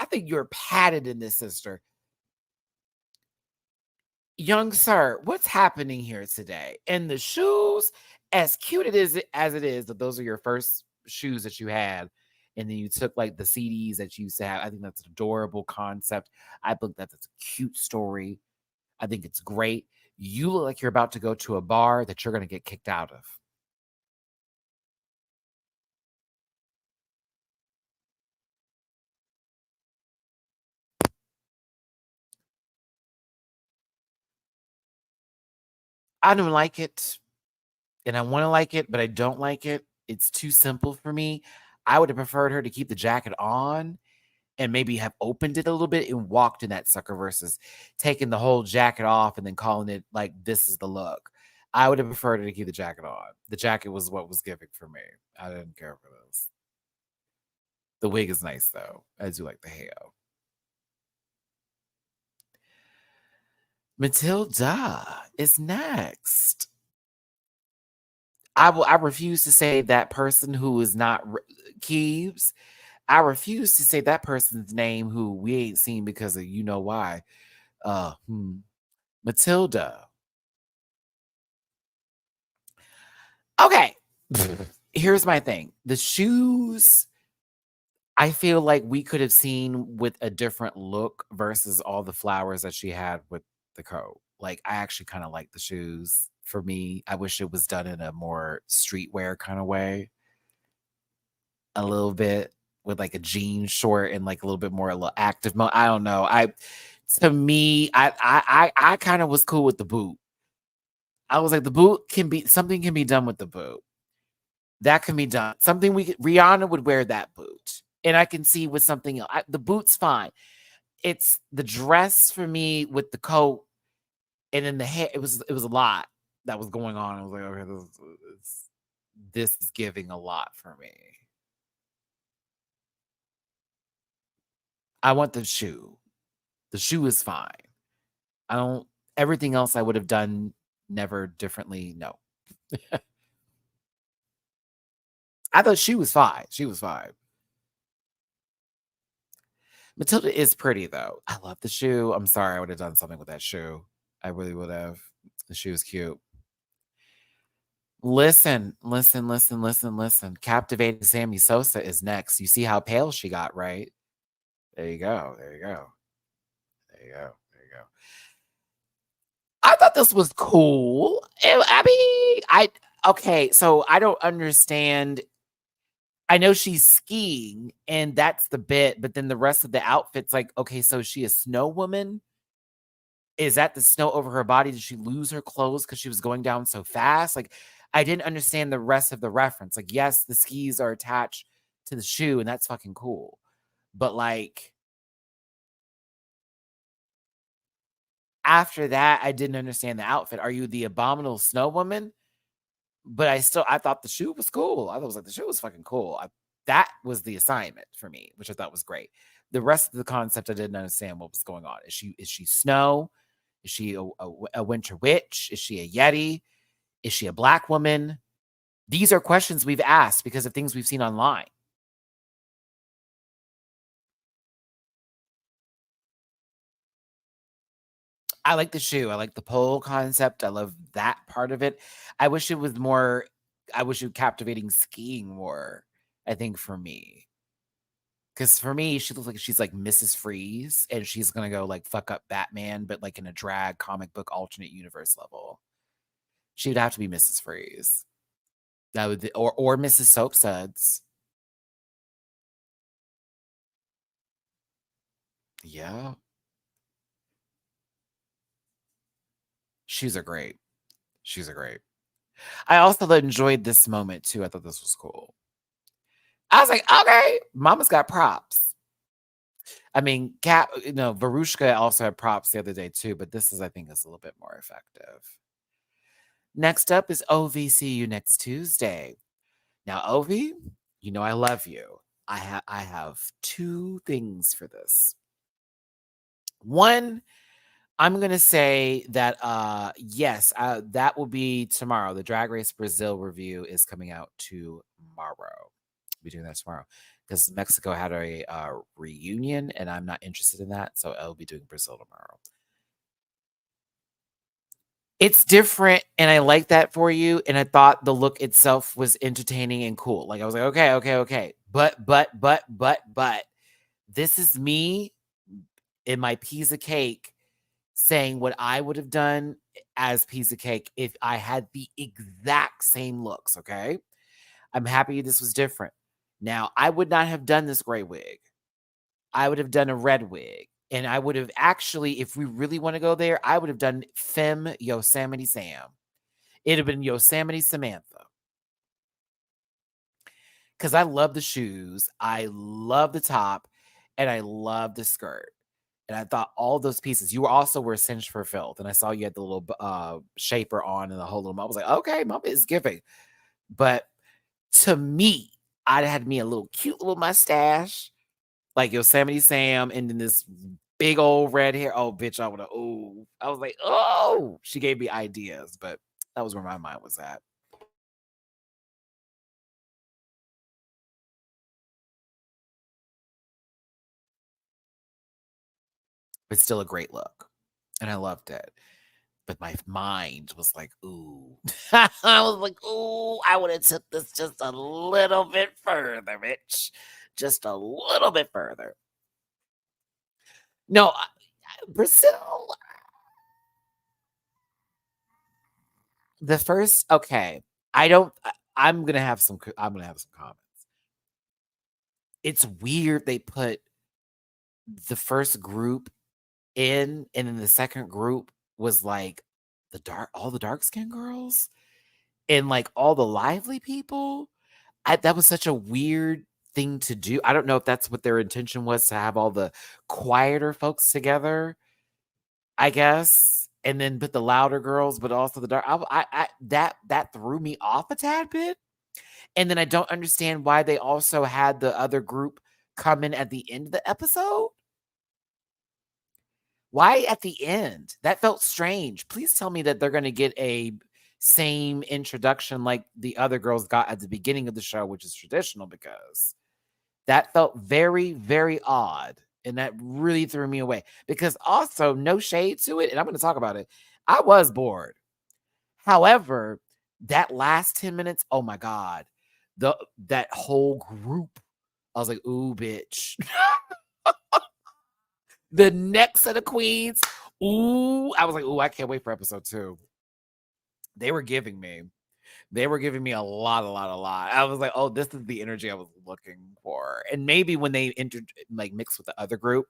think you're padded in this, sister. Young sir, what's happening here today? And the shoes, as cute as it is, that those are your first shoes that you had, and then you took like the CDs that you used to have. I think that's an adorable concept. I think that's a cute story. I think it's great. You look like you're about to go to a bar that you're going to get kicked out of. I don't like it, and I want to like it, but I don't like it. It's too simple for me. I would have preferred her to keep the jacket on and maybe have opened it a little bit and walked in that sucker versus taking the whole jacket off and then calling it like this is the look. I would have preferred her to keep the jacket on. The jacket was what was giving for me. I didn't care for this. The wig is nice though. I do like the hair. Matilda is next. I refuse to say that person who is not Keeves. I refuse to say that person's name who we ain't seen because of you know why. Matilda. Okay. Here's my thing. The shoes, I feel like we could have seen with a different look versus all the flowers that she had with the coat. Like, I actually kind of like the shoes for me. I wish it was done in a more streetwear kind of way, a little bit with like a jean short and like a little bit more a little active mode. I don't know. To me, I kind of was cool with the boot. I was like, the boot something can be done with the boot. That can be done. Rihanna would wear that boot. And I can see with something else. The boot's fine. It's the dress for me with the coat and then the hair. It was a lot that was going on. I was like, okay, this is giving a lot for me. I want the shoe. The shoe is fine. I don't everything else I would have done never differently. No. I thought she was fine. She was fine. Matilda is pretty though. I love the shoe. I'm sorry, I would have done something with that shoe. I really would have. The shoe is cute. Listen. Captivating Sammy Sosa is next. You see how pale she got, right? There you go. I thought this was cool. Okay, so I don't understand. I know she's skiing and that's the bit, but then the rest of the outfit's like, okay, so is she a snow woman? Is that the snow over her body? Did she lose her clothes because she was going down so fast? Like, I didn't understand the rest of the reference. Like, yes, the skis are attached to the shoe, and that's fucking cool. But like, after that, I didn't understand the outfit. Are you the abominable snow woman? But I thought the shoe was cool. I was like, the shoe was fucking cool. That was the assignment for me, which I thought was great. The rest of the concept, I didn't understand what was going on. Is she snow? Is she a winter witch? Is she a yeti? Is she a black woman? These are questions we've asked because of things we've seen online. I like the shoe. I like the pole concept. I love that part of it. I wish it was more, I wish it was captivating skiing more, I think, for me. Because for me, she looks like she's like Mrs. Freeze and she's going to go like fuck up Batman, but like in a drag comic book alternate universe level. She would have to be Mrs. Freeze. That would, or Mrs. Soapsuds. Yeah. Shoes are great. Shoes are great. I also enjoyed this moment too. I thought this was cool. I was like, okay, Mama's got props. I mean, Varushka also had props the other day too, but this is, I think, is a little bit more effective. Next up is OV. See you next Tuesday. Now, OV, you know I love you. I have two things for this. One, I'm gonna say that yes, that will be tomorrow. The Drag Race Brazil review is coming out tomorrow. I'll be doing that tomorrow because Mexico had a reunion, and I'm not interested in that, so I'll be doing Brazil tomorrow. It's different, and I like that for you. And I thought the look itself was entertaining and cool. Like I was like, okay. But this is me in my piece of cake saying what I would have done as piece of cake if I had the exact same looks. Okay. I'm happy this was different. Now, I would not have done this gray wig. I would have done a red wig. And I would have actually, if we really want to go there, I would have done Femme Yosemite Sam. It'd have been Yosemite Samantha. Because I love the shoes, I love the top, and I love the skirt. And I thought all those pieces, you also were cinched for filth. And I saw you had the little shaper on and the whole little, I was like, okay, mama is giving. But to me, I'd had me a little cute little mustache, like Yosemite Sam, and then this big old red hair. Oh, bitch, I would have, oh, I was like, oh, she gave me ideas, but that was where my mind was at. It's still a great look. And I loved it. But my mind was like, ooh. I was like, ooh, I would have took this just a little bit further, bitch. Just a little bit further. No, Brazil. The first, okay. I'm gonna have some comments. It's weird they put the first group in, and then the second group was like all the dark skinned girls and like all the lively people. That was such a weird thing to do. I don't know if that's what their intention was, to have all the quieter folks together, I guess, and then put the louder girls, but also the dark. That threw me off a tad bit. And then I don't understand why they also had the other group come in at the end of the episode. Why at the end? That felt strange. Please tell me that they're going to get a same introduction like the other girls got at the beginning of the show, which is traditional, because that felt very, very odd. And that really threw me away, because also, no shade to it, and I'm going to talk about it, I was bored. However, that last 10 minutes, oh my God, that whole group, I was like, ooh, bitch. The next set of queens, ooh, I was like, ooh, I can't wait for episode 2. They were giving me a lot. I was like, oh, this is the energy I was looking for. And maybe when they mix with the other group,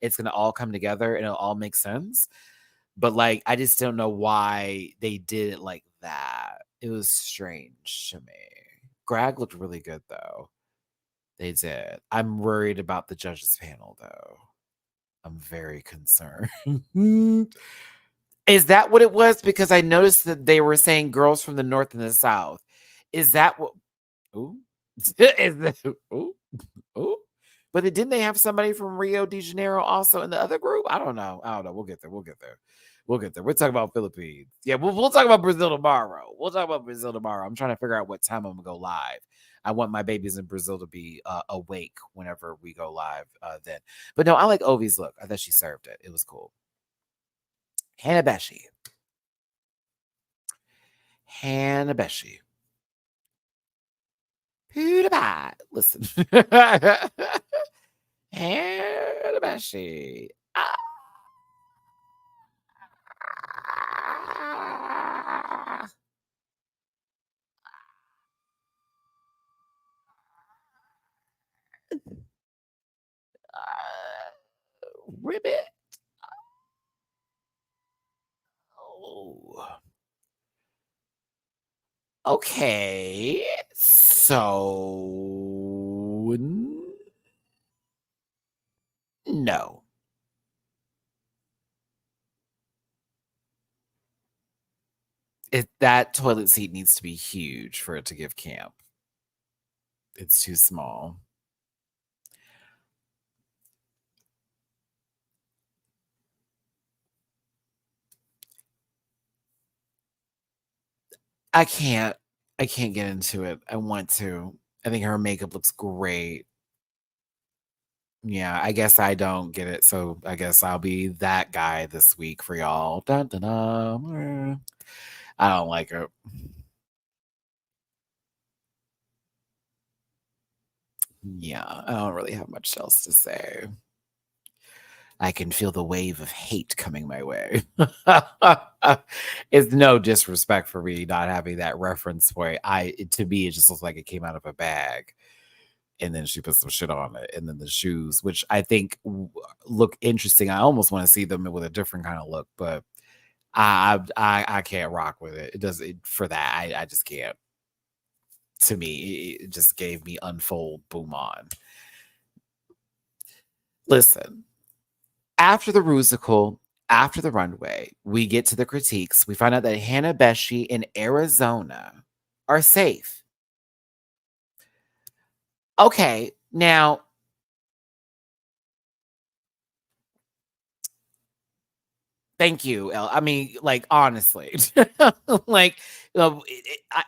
it's gonna all come together and it'll all make sense. But like, I just don't know why they did it like that. It was strange to me. Greg looked really good though. They did. I'm worried about the judges panel though. I'm very concerned. Is that what it was? Because I noticed that they were saying girls from the north and the south. Is that what? Ooh, is that, ooh, ooh. But didn't they have somebody from Rio de Janeiro also in the other group? I don't know. We'll get there. We'll get there. We're talking about Philippines. Yeah, we'll talk about Brazil tomorrow. I'm trying to figure out what time I'm gonna go live. I want my babies in Brazil to be awake whenever we go live then. But no, I like Ovi's look. I thought she served it. It was cool. Hanabeshi. PewDiePie. Listen. Hanabeshi. Ribbit. Oh. Okay. So no. That toilet seat needs to be huge for it to give camp. It's too small. I can't. I can't get into it. I want to. I think her makeup looks great. Yeah, I guess I don't get it, so I guess I'll be that guy this week for y'all. Dun, dun, dun. I don't like it. Yeah, I don't really have much else to say. I can feel the wave of hate coming my way. It's no disrespect for me not having that reference point. To me, it just looks like it came out of a bag. And then she put some shit on it, and then the shoes, which I think look interesting. I almost want to see them with a different kind of look, but I can't rock with it. It does it for that. I just can't. To me, it just gave me unfold boom on. Listen, after the Rusical, after the runway, we get to the critiques. We find out that Hannah Beshi in Arizona are safe. Okay, now thank you, I mean, like, honestly, like,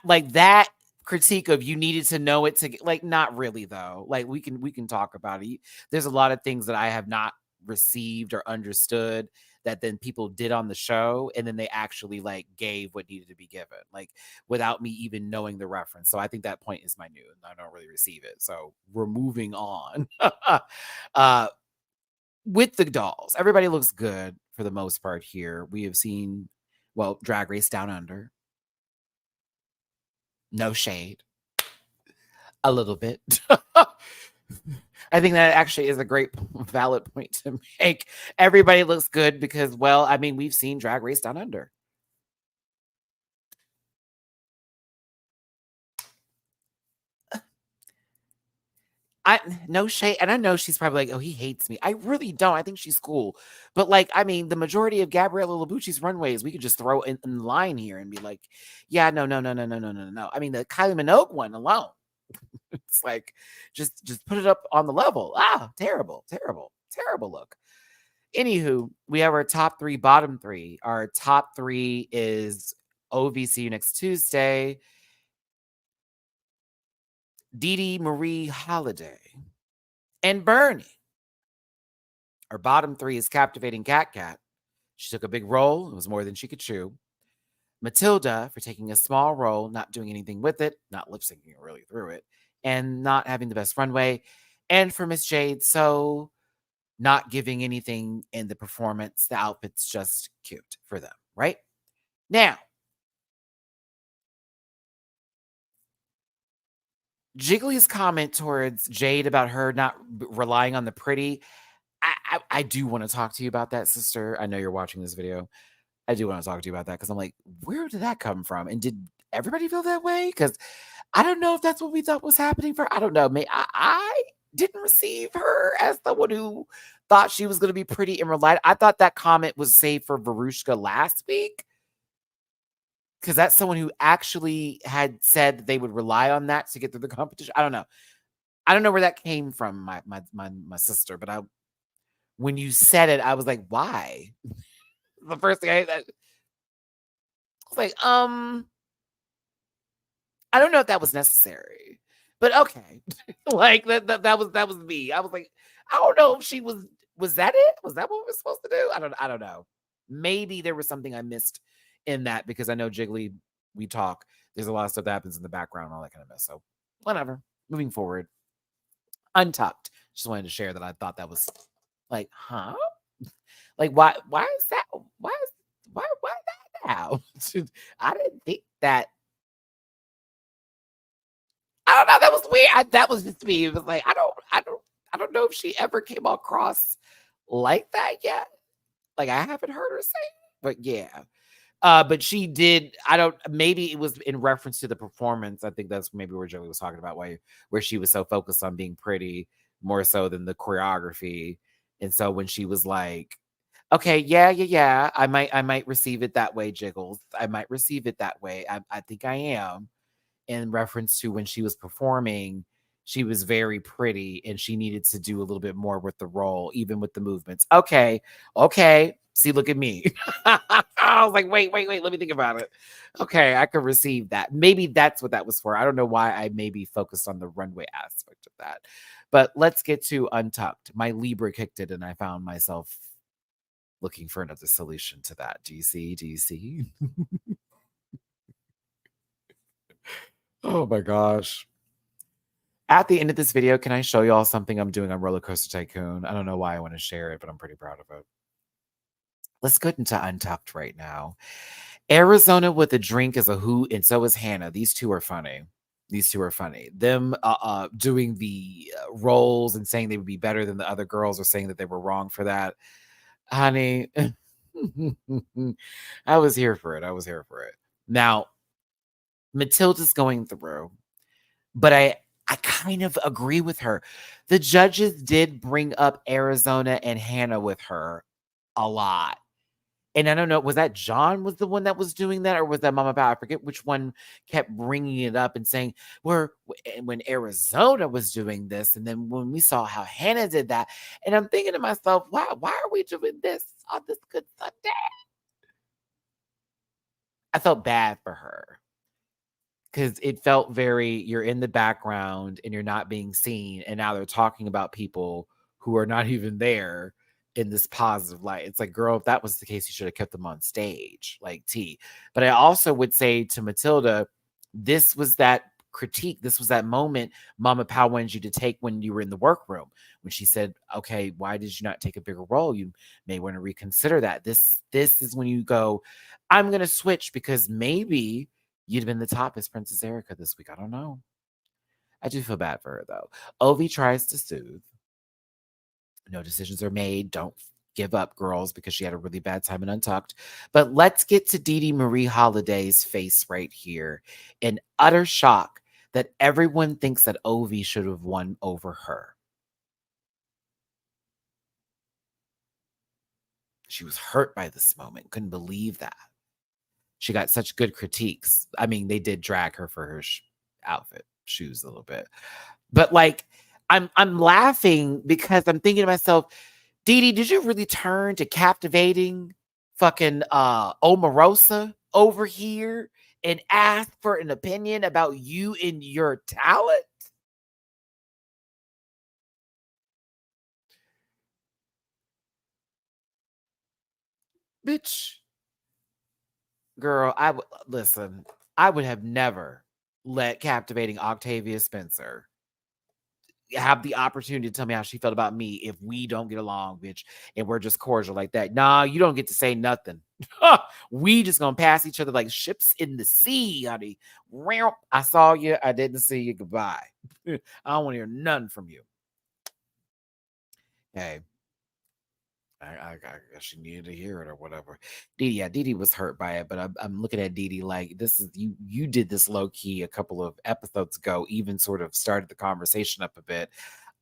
like that critique of you needed to know it to get, like, not really though. Like, we can talk about it. There's a lot of things that I have not received or understood that then people did on the show, and then they actually like gave what needed to be given, like without me even knowing the reference. So I think that point is minute, and I don't really receive it. So we're moving on. uh with the dolls, everybody looks good for the most part here. We have seen, well, Drag Race Down Under. No shade. A little bit. I think that actually is a great valid point to make. Everybody looks good because, well, I mean, we've seen Drag Race Down Under. I no shade, and I know she's probably like, "Oh, he hates me." I really don't. I think she's cool, but like, I mean, the majority of Gabriella Labucci's runways, we could just throw in line here and be like, "Yeah, no, no, no, no, no, no, no, no." I mean, the Kylie Minogue one alone, it's like, just put it up on the level. Ah, terrible, terrible, terrible look. Anywho, we have our top three, bottom three. Our top three is OVC next Tuesday, Dee Marie Holiday, and Bernie. Our bottom three is Captivating Cat Cat. She took a big role. It was more than she could chew. Matilda for taking a small role, not doing anything with it, not lip syncing really through it, and not having the best runway. And for Miss Jade, so not giving anything in the performance. The outfit's just cute for them, right? Now, Jiggly's comment towards Jade about her not relying on the pretty. I do want to talk to you about that, sister. I know you're watching this video. I do want to talk to you about that because I'm like, where did that come from? And did everybody feel that way? Because I don't know if that's what we thought was happening for. I don't know. I didn't receive her as someone who thought she was going to be pretty and relied. I thought that comment was saved for Verushka last week because that's someone who actually had said that they would rely on that to get through the competition. I don't know. I don't know where that came from, my sister. But when you said it, I was like, why? The first thing I was like, I don't know if that was necessary, but okay. Like that was me. I was like, I don't know if she was that it? Was that what we're supposed to do? I don't know. Maybe there was something I missed in that because I know Jiggly, we talk. There's a lot of stuff that happens in the background, all that kind of mess. So whatever. Moving forward. Untucked. Just wanted to share that I thought that was like, huh? Like why is that? Why that now? I didn't think that. I don't know. That was weird. That was just me. It was like I don't know if she ever came across like that yet. Like I haven't heard her say, but yeah. But she did, I don't, maybe it was in reference to the performance. I think that's maybe where Joey was talking about where she was so focused on being pretty more so than the choreography. And so when she was like, okay, yeah, I might receive it that way, Jiggles. I might receive it that way. I think I am. In reference to when she was performing, she was very pretty and she needed to do a little bit more with the role, even with the movements. Okay. See, look at me. I was like, wait, let me think about it. Okay, I could receive that. Maybe that's what that was for. I don't know why I maybe focused on the runway aspect of that. But let's get to Untucked. My Libra kicked it and I found myself looking for another solution to that. Do you see? Do you see? Oh my gosh. At the end of this video, can I show y'all something I'm doing on Roller Coaster Tycoon? I don't know why I want to share it, but I'm pretty proud of it. Let's get into Untucked right now. Arizona with a drink is a hoot, and so is Hannah. These two are funny. These two are funny. Them doing the roles and saying they would be better than the other girls, or saying that they were wrong for that. Honey, I was here for it. I was here for it. Now, Matilda's going through, but I kind of agree with her. The judges did bring up Arizona and Hannah with her a lot. And I don't know, was that John was the one that was doing that, or was that Mama Bao? I forget which one kept bringing it up and saying, when Arizona was doing this, and then when we saw how Hannah did that, and I'm thinking to myself, why are we doing this on this good Sunday? I felt bad for her. Because it felt very, you're in the background and you're not being seen. And now they're talking about people who are not even there in this positive light. It's like, girl, if that was the case, you should have kept them on stage, like T. But I also would say to Matilda, this was that critique. This was that moment Mama Pow wanted you to take when you were in the workroom, when she said, okay, why did you not take a bigger role? You may want to reconsider that. This is when you go, I'm going to switch, because maybe you'd have been the top as Princess Erica this week. I don't know. I do feel bad for her, though. Ovi tries to soothe. No decisions are made. Don't give up, girls, because she had a really bad time in Untucked. But let's get to Dee Dee Marie Holiday's face right here, in utter shock that everyone thinks that Ovi should have won over her. She was hurt by this moment. Couldn't believe that. She got such good critiques. I mean, they did drag her for her outfit, shoes a little bit. But like, I'm laughing because I'm thinking to myself, Dee Dee, did you really turn to captivating fucking Omarosa over here and ask for an opinion about you and your talent? Bitch. Girl, listen, I would have never let captivating Octavia Spencer have the opportunity to tell me how she felt about me if we don't get along, bitch, and we're just cordial like that. Nah, you don't get to say nothing. We just gonna pass each other like ships in the sea, honey. I saw you, I didn't see you. Goodbye. I don't want to hear none from you. Hey, I guess she needed to hear it or whatever. Dee Dee was hurt by it, but I'm looking at Dee Dee like, this is you did this low key a couple of episodes ago, even sort of started the conversation up a bit.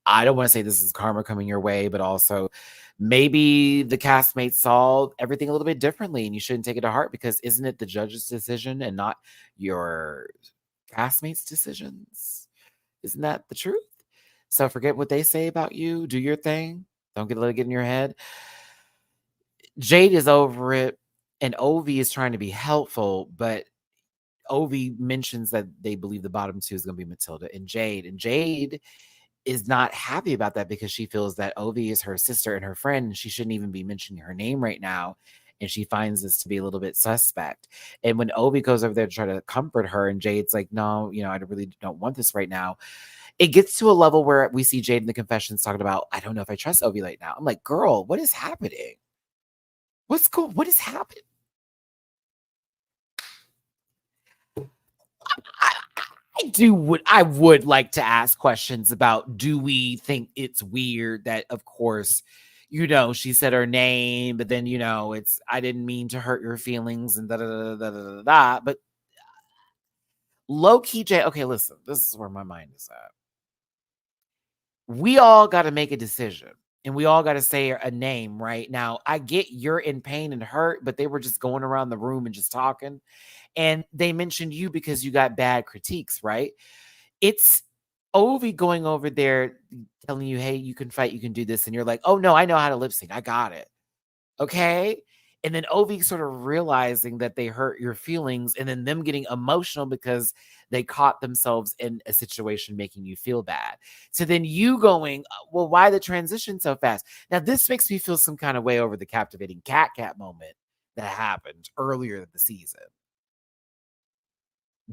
I don't want to say this is karma coming your way, but also maybe the castmates saw everything a little bit differently and you shouldn't take it to heart, because isn't it the judge's decision and not your castmates' decisions? Isn't that the truth? So forget what they say about you. Do your thing. Don't let it get in your head. Jade is over it, and Ovi is trying to be helpful, but Ovi mentions that they believe the bottom two is going to be Matilda and Jade. And Jade is not happy about that because she feels that Ovi is her sister and her friend, and she shouldn't even be mentioning her name right now. And she finds this to be a little bit suspect. And when Ovi goes over there to try to comfort her, and Jade's like, no, I really don't want this right now. It gets to a level where we see Jade in the confessions talking about, I don't know if I trust Ovi right now. I'm like, girl, what is happening? What's cool? What is happening? I would like to ask questions about, do we think it's weird that, of course, she said her name, but then, it's, I didn't mean to hurt your feelings and da da da da da da da. But low key, Jay, okay, listen, this is where my mind is at. We all got to make a decision and we all got to say a name right now. I get you're in pain and hurt, but they were just going around the room and just talking. And they mentioned you because you got bad critiques, right? It's Ovi going over there telling you, hey, you can fight, you can do this. And you're like, oh, no, I know how to lip sync. I got it. Okay. And then Ovi sort of realizing that they hurt your feelings and then them getting emotional because they caught themselves in a situation making you feel bad. So then you going, well, why the transition so fast? Now, this makes me feel some kind of way over the captivating cat moment that happened earlier in the season.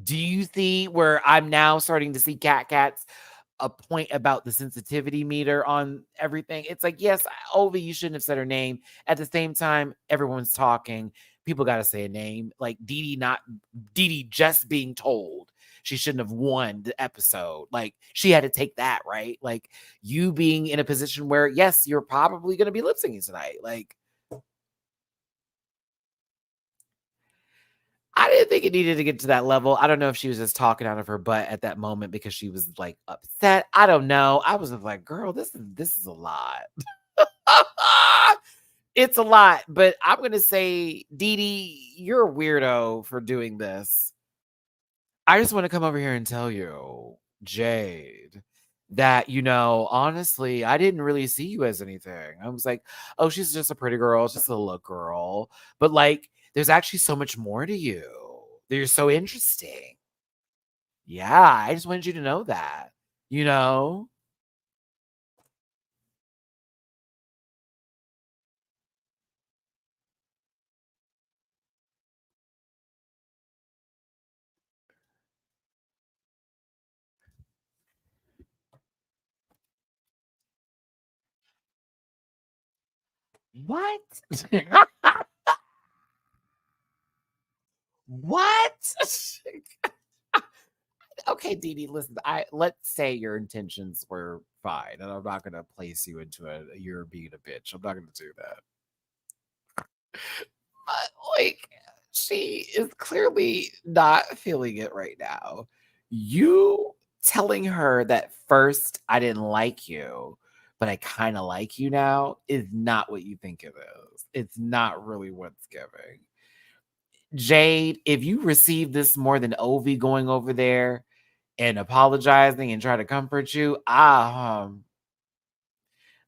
Do you see where I'm now starting to see cats a point about the sensitivity meter on everything? It's like, yes, Ovi, you shouldn't have said her name. At the same time, everyone's talking. People got to say a name. Like Didi just being told she shouldn't have won the episode. Like she had to take that, right? Like you being in a position where, yes, you're probably going to be lip syncing tonight. Like, I didn't think it needed to get to that level. I don't know if she was just talking out of her butt at that moment because she was like upset. I don't know. I was just like, girl, this is a lot. It's a lot. But I'm gonna say, Didi, you're a weirdo for doing this. I just want to come over here and tell you, Jade, that, honestly, I didn't really see you as anything. I was like, oh, she's just a pretty girl, just a look girl. But like, there's actually so much more to you. You're so interesting. Yeah, I just wanted you to know that, you know? What? What? Okay, Dee Dee, listen, let's say your intentions were fine, and I'm not gonna place you into a you're being a bitch. I'm not gonna do that. But like, she is clearly not feeling it right now. You telling her that first I didn't like you, but I kind of like you now is not what you think it is. It's not really what's giving. Jade, if you receive this more than Ovi going over there and apologizing and try to comfort you, I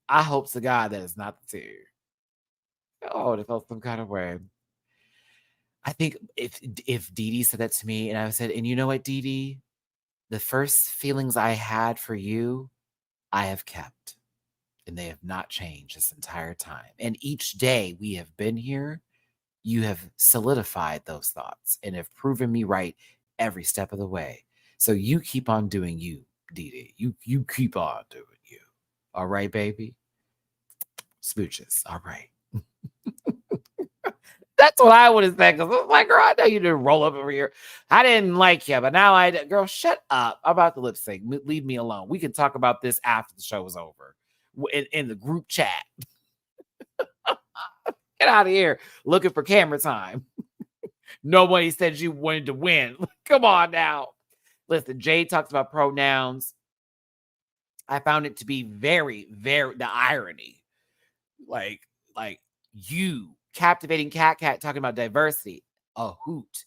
hope to God that it's not the two. Oh, it felt some kind of way. I think if Dee Dee said that to me and I said, and you know what, Dee Dee, the first feelings I had for you, I have kept, and they have not changed this entire time. And each day we have been here, you have solidified those thoughts and have proven me right every step of the way. So you keep on doing you, Dee Dee. You keep on doing you. All right, baby. Smooches. All right. That's what I would have said. Because I was like, girl, I know you didn't roll up over here. I didn't like you, but now girl, shut up. I'm about to lip sync. Leave me alone. We can talk about this after the show is over in the group chat. Get out of here looking for camera time. Nobody said you wanted to win. Come on now. Listen, Jade talks about pronouns. I found it to be very, very the irony. Like, you captivating cat talking about diversity. A hoot.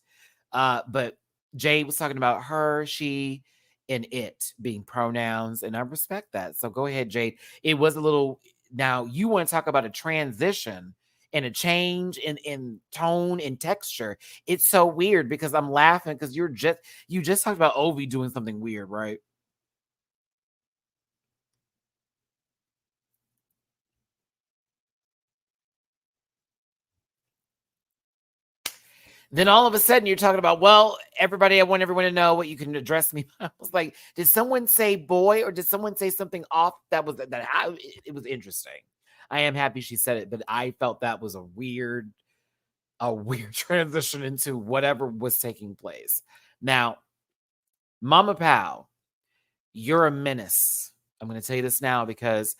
But Jade was talking about her, she, and it being pronouns, and I respect that. So go ahead, Jade. It was a little. Now you want to talk about a transition and a change in tone and texture. It's so weird because I'm laughing because you just talked about Ovi doing something weird, right? Then all of a sudden you're talking about, well, everybody, I want everyone to know what you can address me. I was like, did someone say boy or did someone say something off it was interesting. I am happy she said it, but I felt that was a weird transition into whatever was taking place. Now, Mama Pal, you're a menace. I'm going to tell you this now because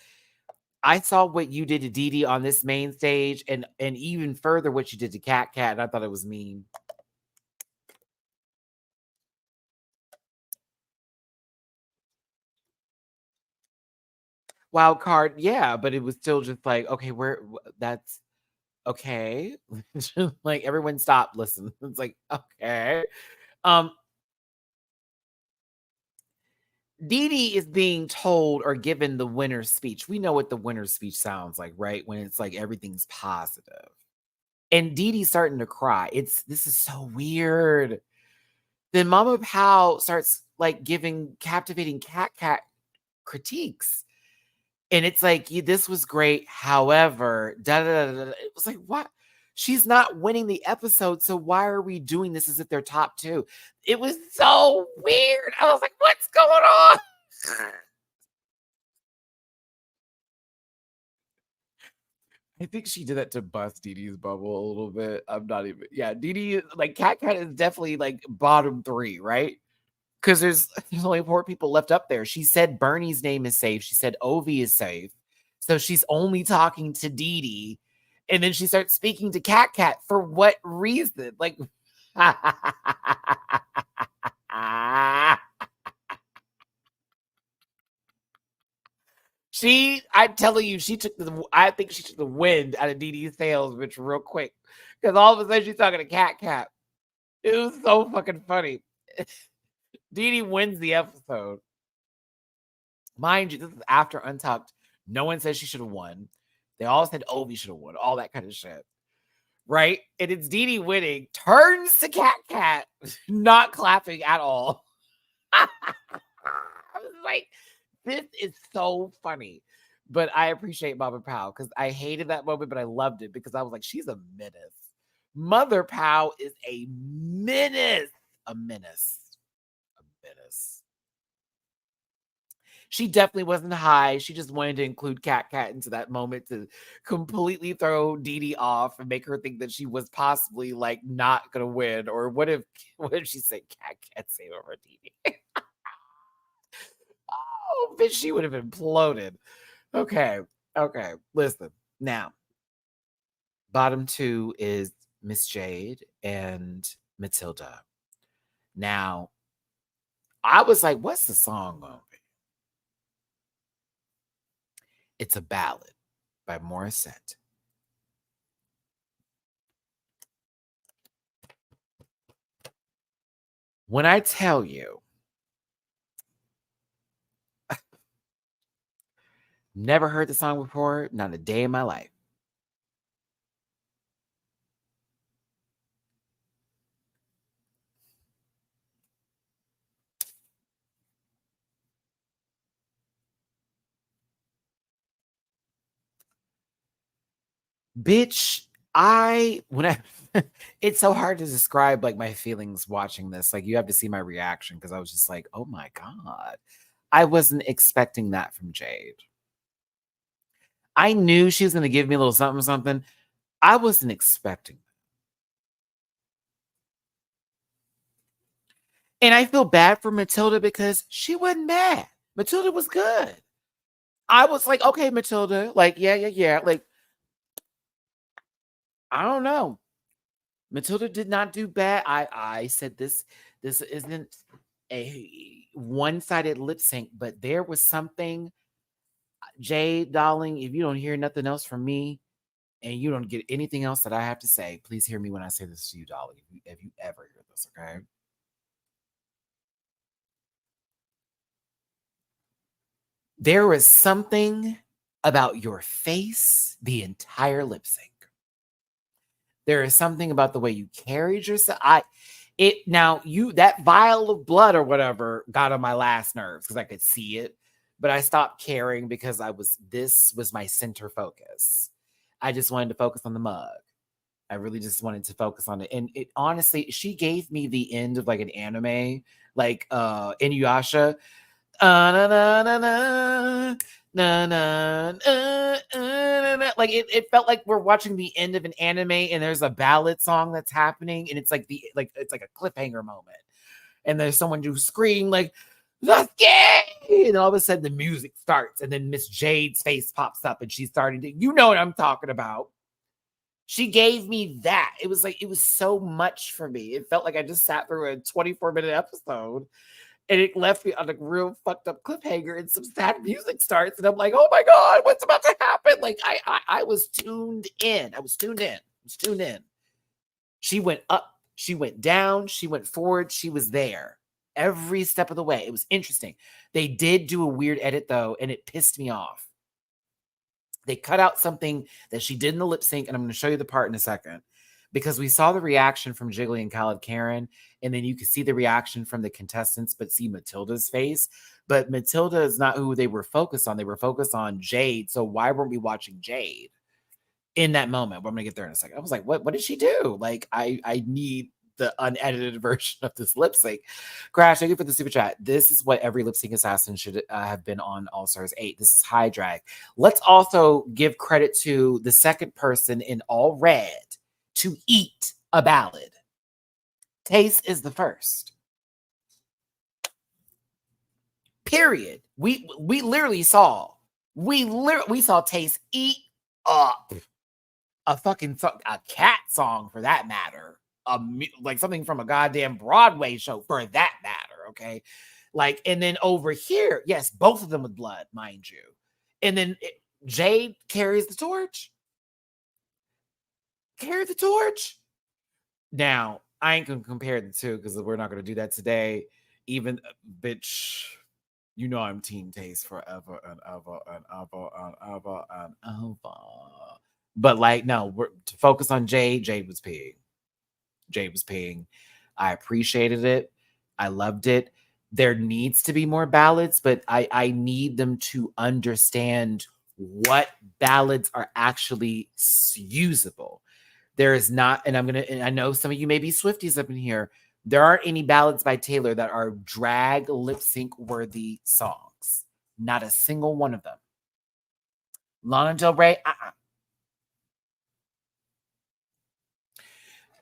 I saw what you did to Dee Dee on this main stage, and even further what you did to Cat Cat, and I thought it was mean. Wild card, yeah, but it was still just like, okay, that's okay. Like everyone stop, listen. It's like, okay. Um, Dee Dee is being told or given the winner's speech. We know what the winner's speech sounds like, right? When it's like everything's positive. And Dee Dee's starting to cry. This is so weird. Then Mama Powell starts like giving captivating cat critiques. And it's like, this was great. However, da da da da. It was like, what? She's not winning the episode, so why are we doing this as if they're top two? It was so weird. I was like, what's going on? I think she did that to bust Dee Dee's bubble a little bit. I'm not even, yeah. Dee Dee, like, Cat is definitely like bottom three, right? Because there's only 4 people left up there. She said Bernie's name is safe. She said Ovi is safe. So she's only talking to Dee Dee. And then she starts speaking to Cat for what reason? Like, I'm telling you, I think she took the wind out of Dee Dee's sails, which real quick. Because all of a sudden she's talking to Cat. It was so fucking funny. Dee Dee wins the episode. Mind you, this is after Untucked. No one says she should have won. They all said Ovi should have won, all that kind of shit. Right? And it's Dee Dee winning, turns to Cat, not clapping at all. I was like, this is so funny. But I appreciate Mama Powell because I hated that moment, but I loved it because I was like, she's a menace. Mother Powell is a menace. A menace. A menace. She definitely wasn't high. She just wanted to include Cat into that moment to completely throw Dee Dee off and make her think that she was possibly like not gonna win. Or what if she said Cat save over Dee Dee? Oh, bitch, she would have imploded. Okay. Okay. Listen. Now, bottom 2 is Miss Jade and Matilda. Now, I was like, what's the song gonna be? It's a ballad by Morissette. When I tell you, never heard the song before, not a day in my life. Bitch, when I it's so hard to describe like my feelings watching this. Like you have to see my reaction because I was just like, oh my God. I wasn't expecting that from Jade. I knew she was gonna give me a little something. I wasn't expecting that. And I feel bad for Matilda because she wasn't bad. Matilda was good. I was like, okay, Matilda, like, yeah. Like, I don't know. Matilda did not do bad. I said this isn't a one-sided lip sync, but there was something. Jay, darling, if you don't hear nothing else from me and you don't get anything else that I have to say, please hear me when I say this to you, darling. If you ever hear this, okay? There was something about your face the entire lip sync. There is something about the way you carried yourself. That vial of blood or whatever got on my last nerves because I could see it, but I stopped caring because this was my center focus. I just wanted to focus on the mug. I really just wanted to focus on it. And it honestly, she gave me the end of like an anime, like Inuyasha. Na, na, na, na, na, na, like it felt like we're watching the end of an anime and there's a ballad song that's happening and it's like it's like a cliffhanger moment and there's someone who scream like Lusky! And all of a sudden the music starts, and then Miss Jade's face pops up, and she's starting to, you know what I'm talking about. She gave me that. It was like, it was so much for me. It felt like I just sat through a 24-minute episode, and it left me on a real fucked up cliffhanger, and some sad music starts, and I'm like, oh my God, what's about to happen? Like, I was tuned in. I was tuned in. She went up, she went down, she went forward, she was there every step of the way. It was interesting. They did do a weird edit though, and it pissed me off. They cut out something that she did in the lip sync, and I'm going to show you the part in a second, because we saw the reaction from Jiggly and Khaled Karen, and then you could see the reaction from the contestants, but see Matilda's face. But Matilda is not who they were focused on. They were focused on Jade. So why weren't we watching Jade in that moment? But I'm going to get there in a second. I was like, what did she do? Like, I need the unedited version of this lip sync. Crash, thank you for the super chat. This is what every lip sync assassin should have been on All Stars 8. This is high drag. Let's also give credit to the second person in all red to eat a ballad. Taste is the first. Period. We literally saw Taste eat up a fucking a cat song, for that matter. Like something from a goddamn Broadway show, for that matter. Okay. Like, and then over here, yes, both of them with blood, mind you. And then Jade carries the torch. Now, I ain't gonna compare the two, because we're not gonna do that today. Even, bitch, you know I'm Team Taste forever and ever and ever and ever and ever. But like, no, we're to focus on Jade. Jade was peeing. I appreciated it. I loved it. There needs to be more ballads, but I need them to understand what ballads are actually usable. There is not, and I know some of you may be Swifties up in here. There aren't any ballads by Taylor that are drag lip sync worthy songs. Not a single one of them. Lana Del Rey,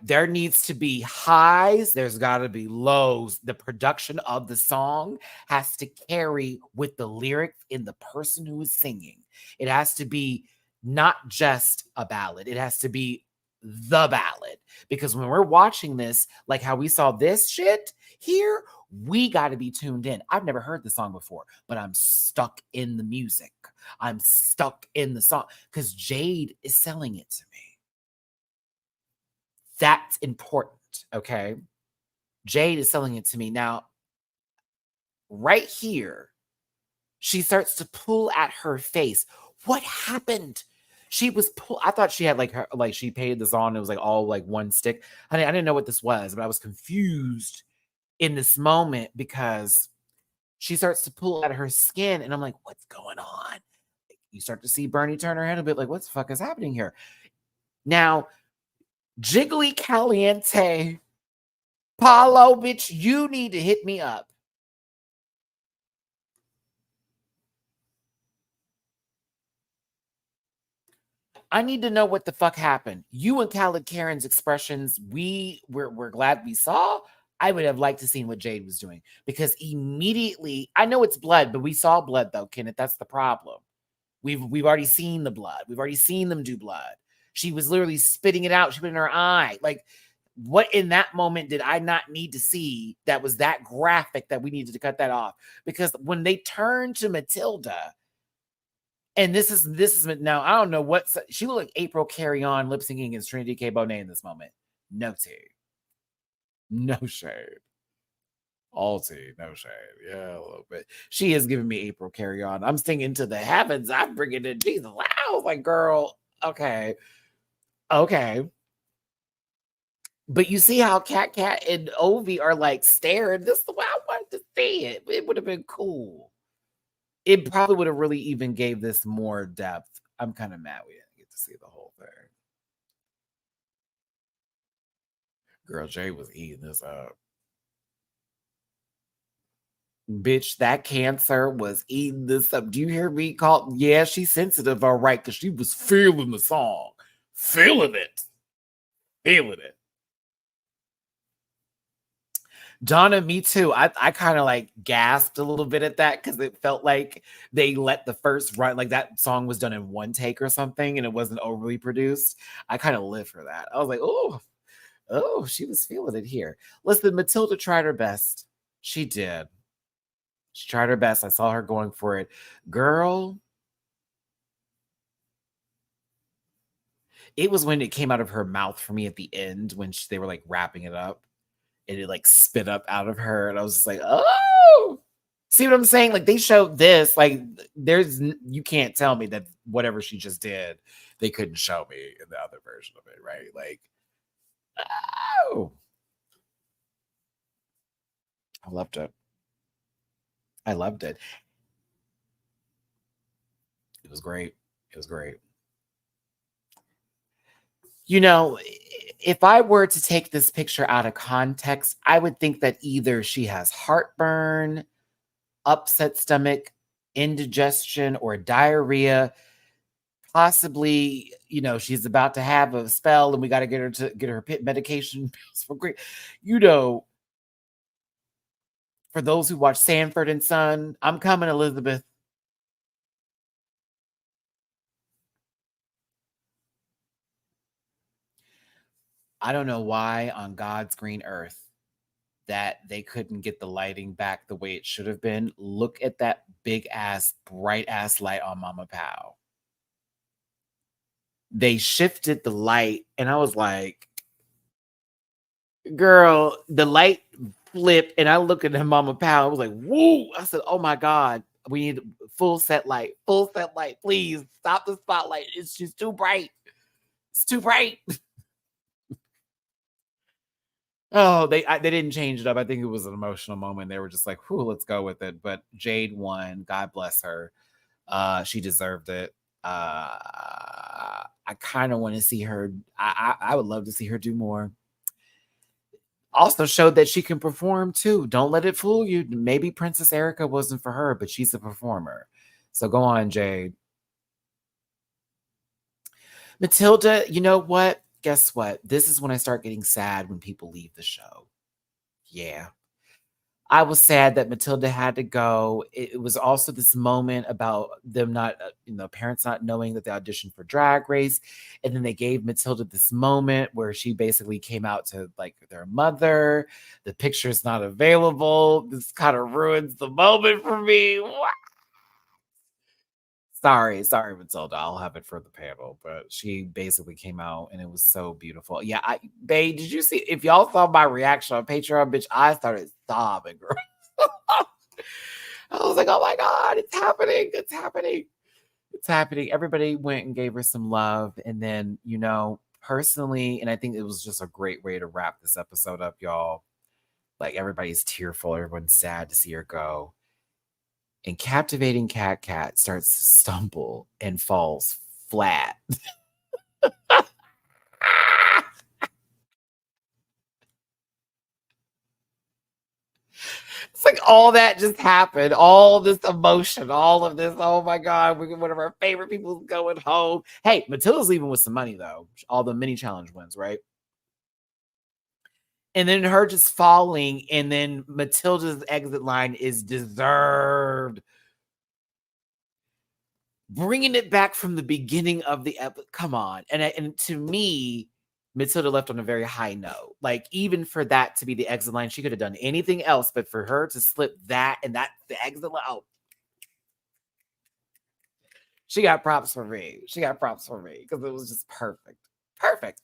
There needs to be highs. There's got to be lows. The production of the song has to carry with the lyrics in the person who is singing. It has to be not just a ballad. It has to be the ballad. Because when we're watching this, like how we saw this shit here, we got to be tuned in. I've never heard the song before, but I'm stuck in the music. I'm stuck in the song because Jade is selling it to me. That's important, okay? Jade is selling it to me. Now, right here, she starts to pull at her face. What happened? She was I thought she had she painted this on. It was like all like one stick. I didn't know what this was, but I was confused in this moment because she starts to pull at her skin, and I'm like, what's going on? You start to see Bernie turn her head a bit like, what the fuck is happening here? Now, Jiggly Caliente, Paulo, bitch, you need to hit me up. I need to know what the fuck happened. You and Khaled Karen's expressions, we're glad we saw. I would have liked to seen what Jade was doing, because immediately, I know it's blood, but we saw blood though, Kenneth. That's the problem. We've already seen the blood. We've already seen them do blood. She was literally spitting it out. She put it in her eye. Like, what in that moment did I not need to see that was that graphic that we needed to cut that off? Because when they turned to Matilda, and this is now, I don't know what, she looked like April Carry On lip syncing against Trinity K. Bonet in this moment. No tea. No shade. All tea, no shade. Yeah, a little bit. She is giving me April Carry On. I'm singing to the heavens. I'm bringing in Jesus. I was like, girl, okay. But you see how Cat and Ovi are like staring. This is the way I wanted to see it. It would have been cool. It probably would have really even gave this more depth. I'm kind of mad we didn't get to see the whole thing. Girl, Jay was eating this up. Bitch, that Cancer was eating this up. Do you hear me call? Yeah, she's sensitive, all right, because she was feeling the song. Feeling it. Donna, me too. I kind of like gasped a little bit at that because it felt like they let the first run, like that song was done in one take or something, and it wasn't overly produced. I kind of live for that. I was like, oh, she was feeling it here. Listen, Matilda tried her best. She did. She tried her best. I saw her going for it. Girl, it was when it came out of her mouth for me at the end when they were like wrapping it up and it like spit up out of her. And I was just like, oh, see what I'm saying? Like they showed this, like you can't tell me that whatever she just did, they couldn't show me in the other version of it, right? Like, oh, I loved it. I loved it. It was great. It was great. You know, if I were to take this picture out of context, I would think that either she has heartburn, upset stomach, indigestion, or diarrhea. Possibly, she's about to have a spell and we got to get her pit medication for great. For those who watch Sanford and Son, I'm coming, Elizabeth. I don't know why on God's green earth that they couldn't get the lighting back the way it should have been. Look at that big ass, bright ass light on Mama Pow. They shifted the light, and I was like, girl, the light flipped, and I looked at Mama Pow. I was like, woo! I said, oh my God, we need full set light, please stop the spotlight. It's just too bright. It's too bright. Oh, they didn't change it up. I think it was an emotional moment. They were just like, whew, let's go with it. But Jade won. God bless her. She deserved it. I kind of want to see her. I would love to see her do more. Also showed that she can perform too. Don't let it fool you. Maybe Princess Erica wasn't for her, but she's a performer. So go on, Jade. Matilda, you know what? Guess what? This is when I start getting sad when people leave the show. Yeah. I was sad that Matilda had to go. It was also this moment about them not, parents not knowing that they auditioned for Drag Race. And then they gave Matilda this moment where she basically came out to like their mother. The picture's not available. This kind of ruins the moment for me. What? Sorry, Matilda. I'll have it for the panel. But she basically came out and it was so beautiful. Yeah, babe, did you see? If y'all saw my reaction on Patreon, bitch, I started sobbing, girl. I was like, oh my God, it's happening. It's happening. It's happening. Everybody went and gave her some love. And then, personally, and I think it was just a great way to wrap this episode up, y'all. Like everybody's tearful. Everyone's sad to see her go. And captivating Cat starts to stumble and falls flat. It's like all that just happened, all this emotion, all of this. Oh my God, one of our favorite people is going home. Hey, Matilda's leaving with some money though. All the mini challenge wins, right? And then her just falling, and then Matilda's exit line is deserved. Bringing it back from the beginning of the episode. Come on. And to me, Matilda left on a very high note. Like, even for that to be the exit line, she could have done anything else, but for her to slip that and that, the exit line, oh, she got props for me. She got props for me because it was just perfect. Perfect.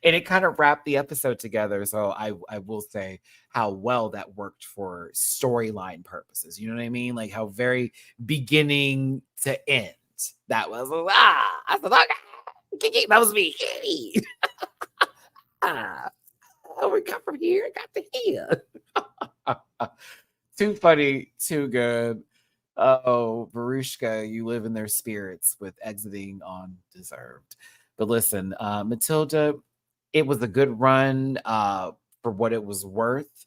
And it kind of wrapped the episode together. So I will say how well that worked for storyline purposes. You know what I mean? Like how very beginning to end. That was I said, okay, that was me. We got from here, got to here. Too funny, too good. Oh, Verushka, you live in their spirits with exiting on deserved. But listen, Matilda, it was a good run for what it was worth.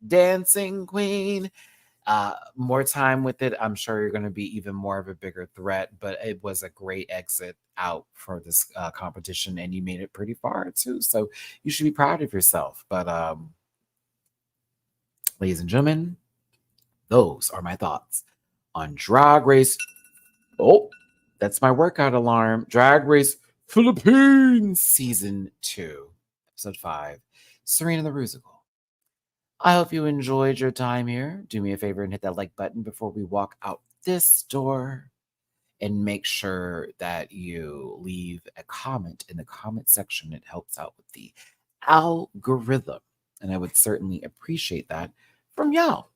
Dancing Queen. more time with it, I'm sure you're going to be even more of a bigger threat, but it was a great exit out for this competition, and you made it pretty far too. So you should be proud of yourself. But ladies and gentlemen, those are my thoughts on Drag Race. Oh, that's my workout alarm. Drag Race Philippines Season 2, Episode 5, Serena the Rusical. I hope you enjoyed your time here. Do me a favor and hit that like button before we walk out this door. And make sure that you leave a comment in the comment section. It helps out with the algorithm. And I would certainly appreciate that from y'all.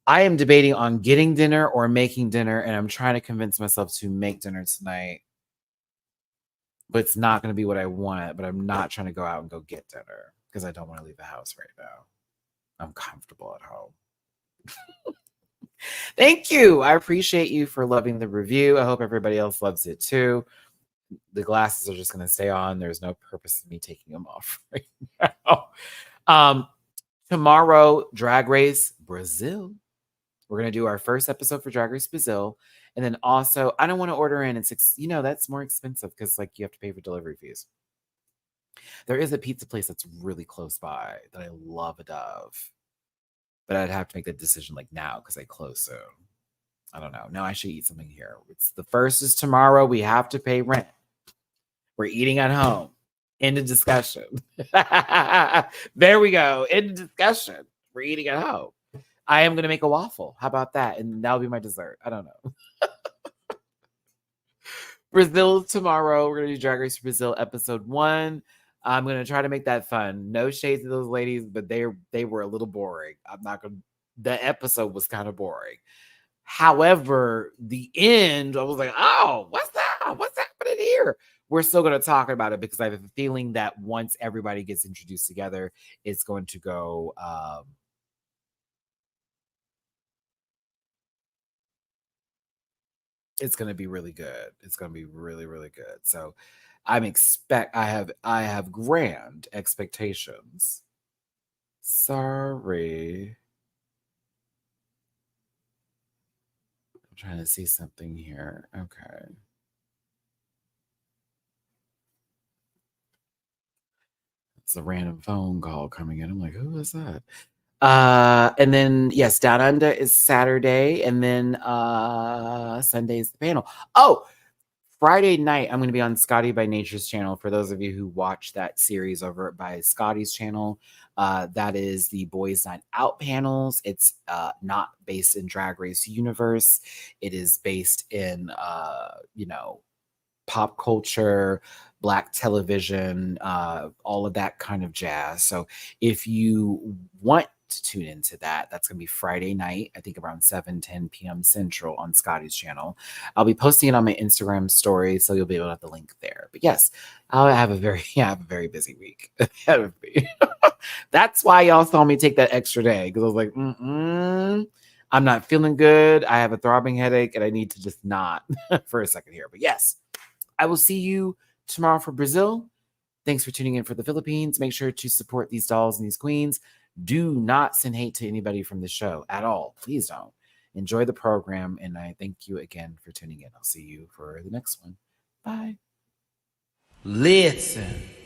I am debating on getting dinner or making dinner, and I'm trying to convince myself to make dinner tonight. But it's not going to be what I want, but I'm not trying to go out and go get dinner because I don't want to leave the house right now. I'm comfortable at home. Thank you. I appreciate you for loving the review. I hope everybody else loves it too. The glasses are just going to stay on. There's no purpose in me taking them off right now. Tomorrow, Drag Race Brazil. We're going to do our first episode for Drag Race Brazil. And then also, I don't want to order in. That's more expensive because like you have to pay for delivery fees. There is a pizza place that's really close by that I love it of. But I'd have to make that decision like now because I close soon. I don't know. No, I should eat something here. It's the first is tomorrow. We have to pay rent. We're eating at home. End of discussion. There we go. End of discussion. We're eating at home. I am going to make a waffle. How about that? And that'll be my dessert. I don't know. Brazil tomorrow. We're going to do Drag Race Brazil episode 1. I'm going to try to make that fun. No shades to those ladies, but they were a little boring. I'm not going to. The episode was kind of boring. However, the end, I was like, oh, what's that? What's happening here? We're still going to talk about it because I have a feeling that once everybody gets introduced together, it's going to go. It's going to be really good. It's going to be really, really good. So I have grand expectations. Sorry. I'm trying to see something here. Okay. It's a random phone call coming in. I'm like, who is that? And then yes, Down Under is Saturday, and then Sunday is the panel. Oh, Friday night, I'm going to be on Scotty by Nature's channel. For those of you who watch that series over by Scotty's channel, that is the Boys Night Out panels. It's not based in Drag Race universe. It is based in, pop culture, Black television, all of that kind of jazz. So if you want to tune into that, that's going to be Friday night, I think around 7-10 p.m. Central on Scotty's channel. I'll be posting it on my Instagram story, so you'll be able to have the link there. But yes, I have a very busy week ahead of me. That's why y'all saw me take that extra day, because I was like, I'm not feeling good. I have a throbbing headache, and I need to just not for a second here. But yes, I will see you tomorrow for Brazil. Thanks for tuning in for the Philippines. Make sure to support these dolls and these queens. Do not send hate to anybody from the show at all. Please don't. Enjoy the program, and I thank you again for tuning in. I'll see you for the next one. Bye. Listen.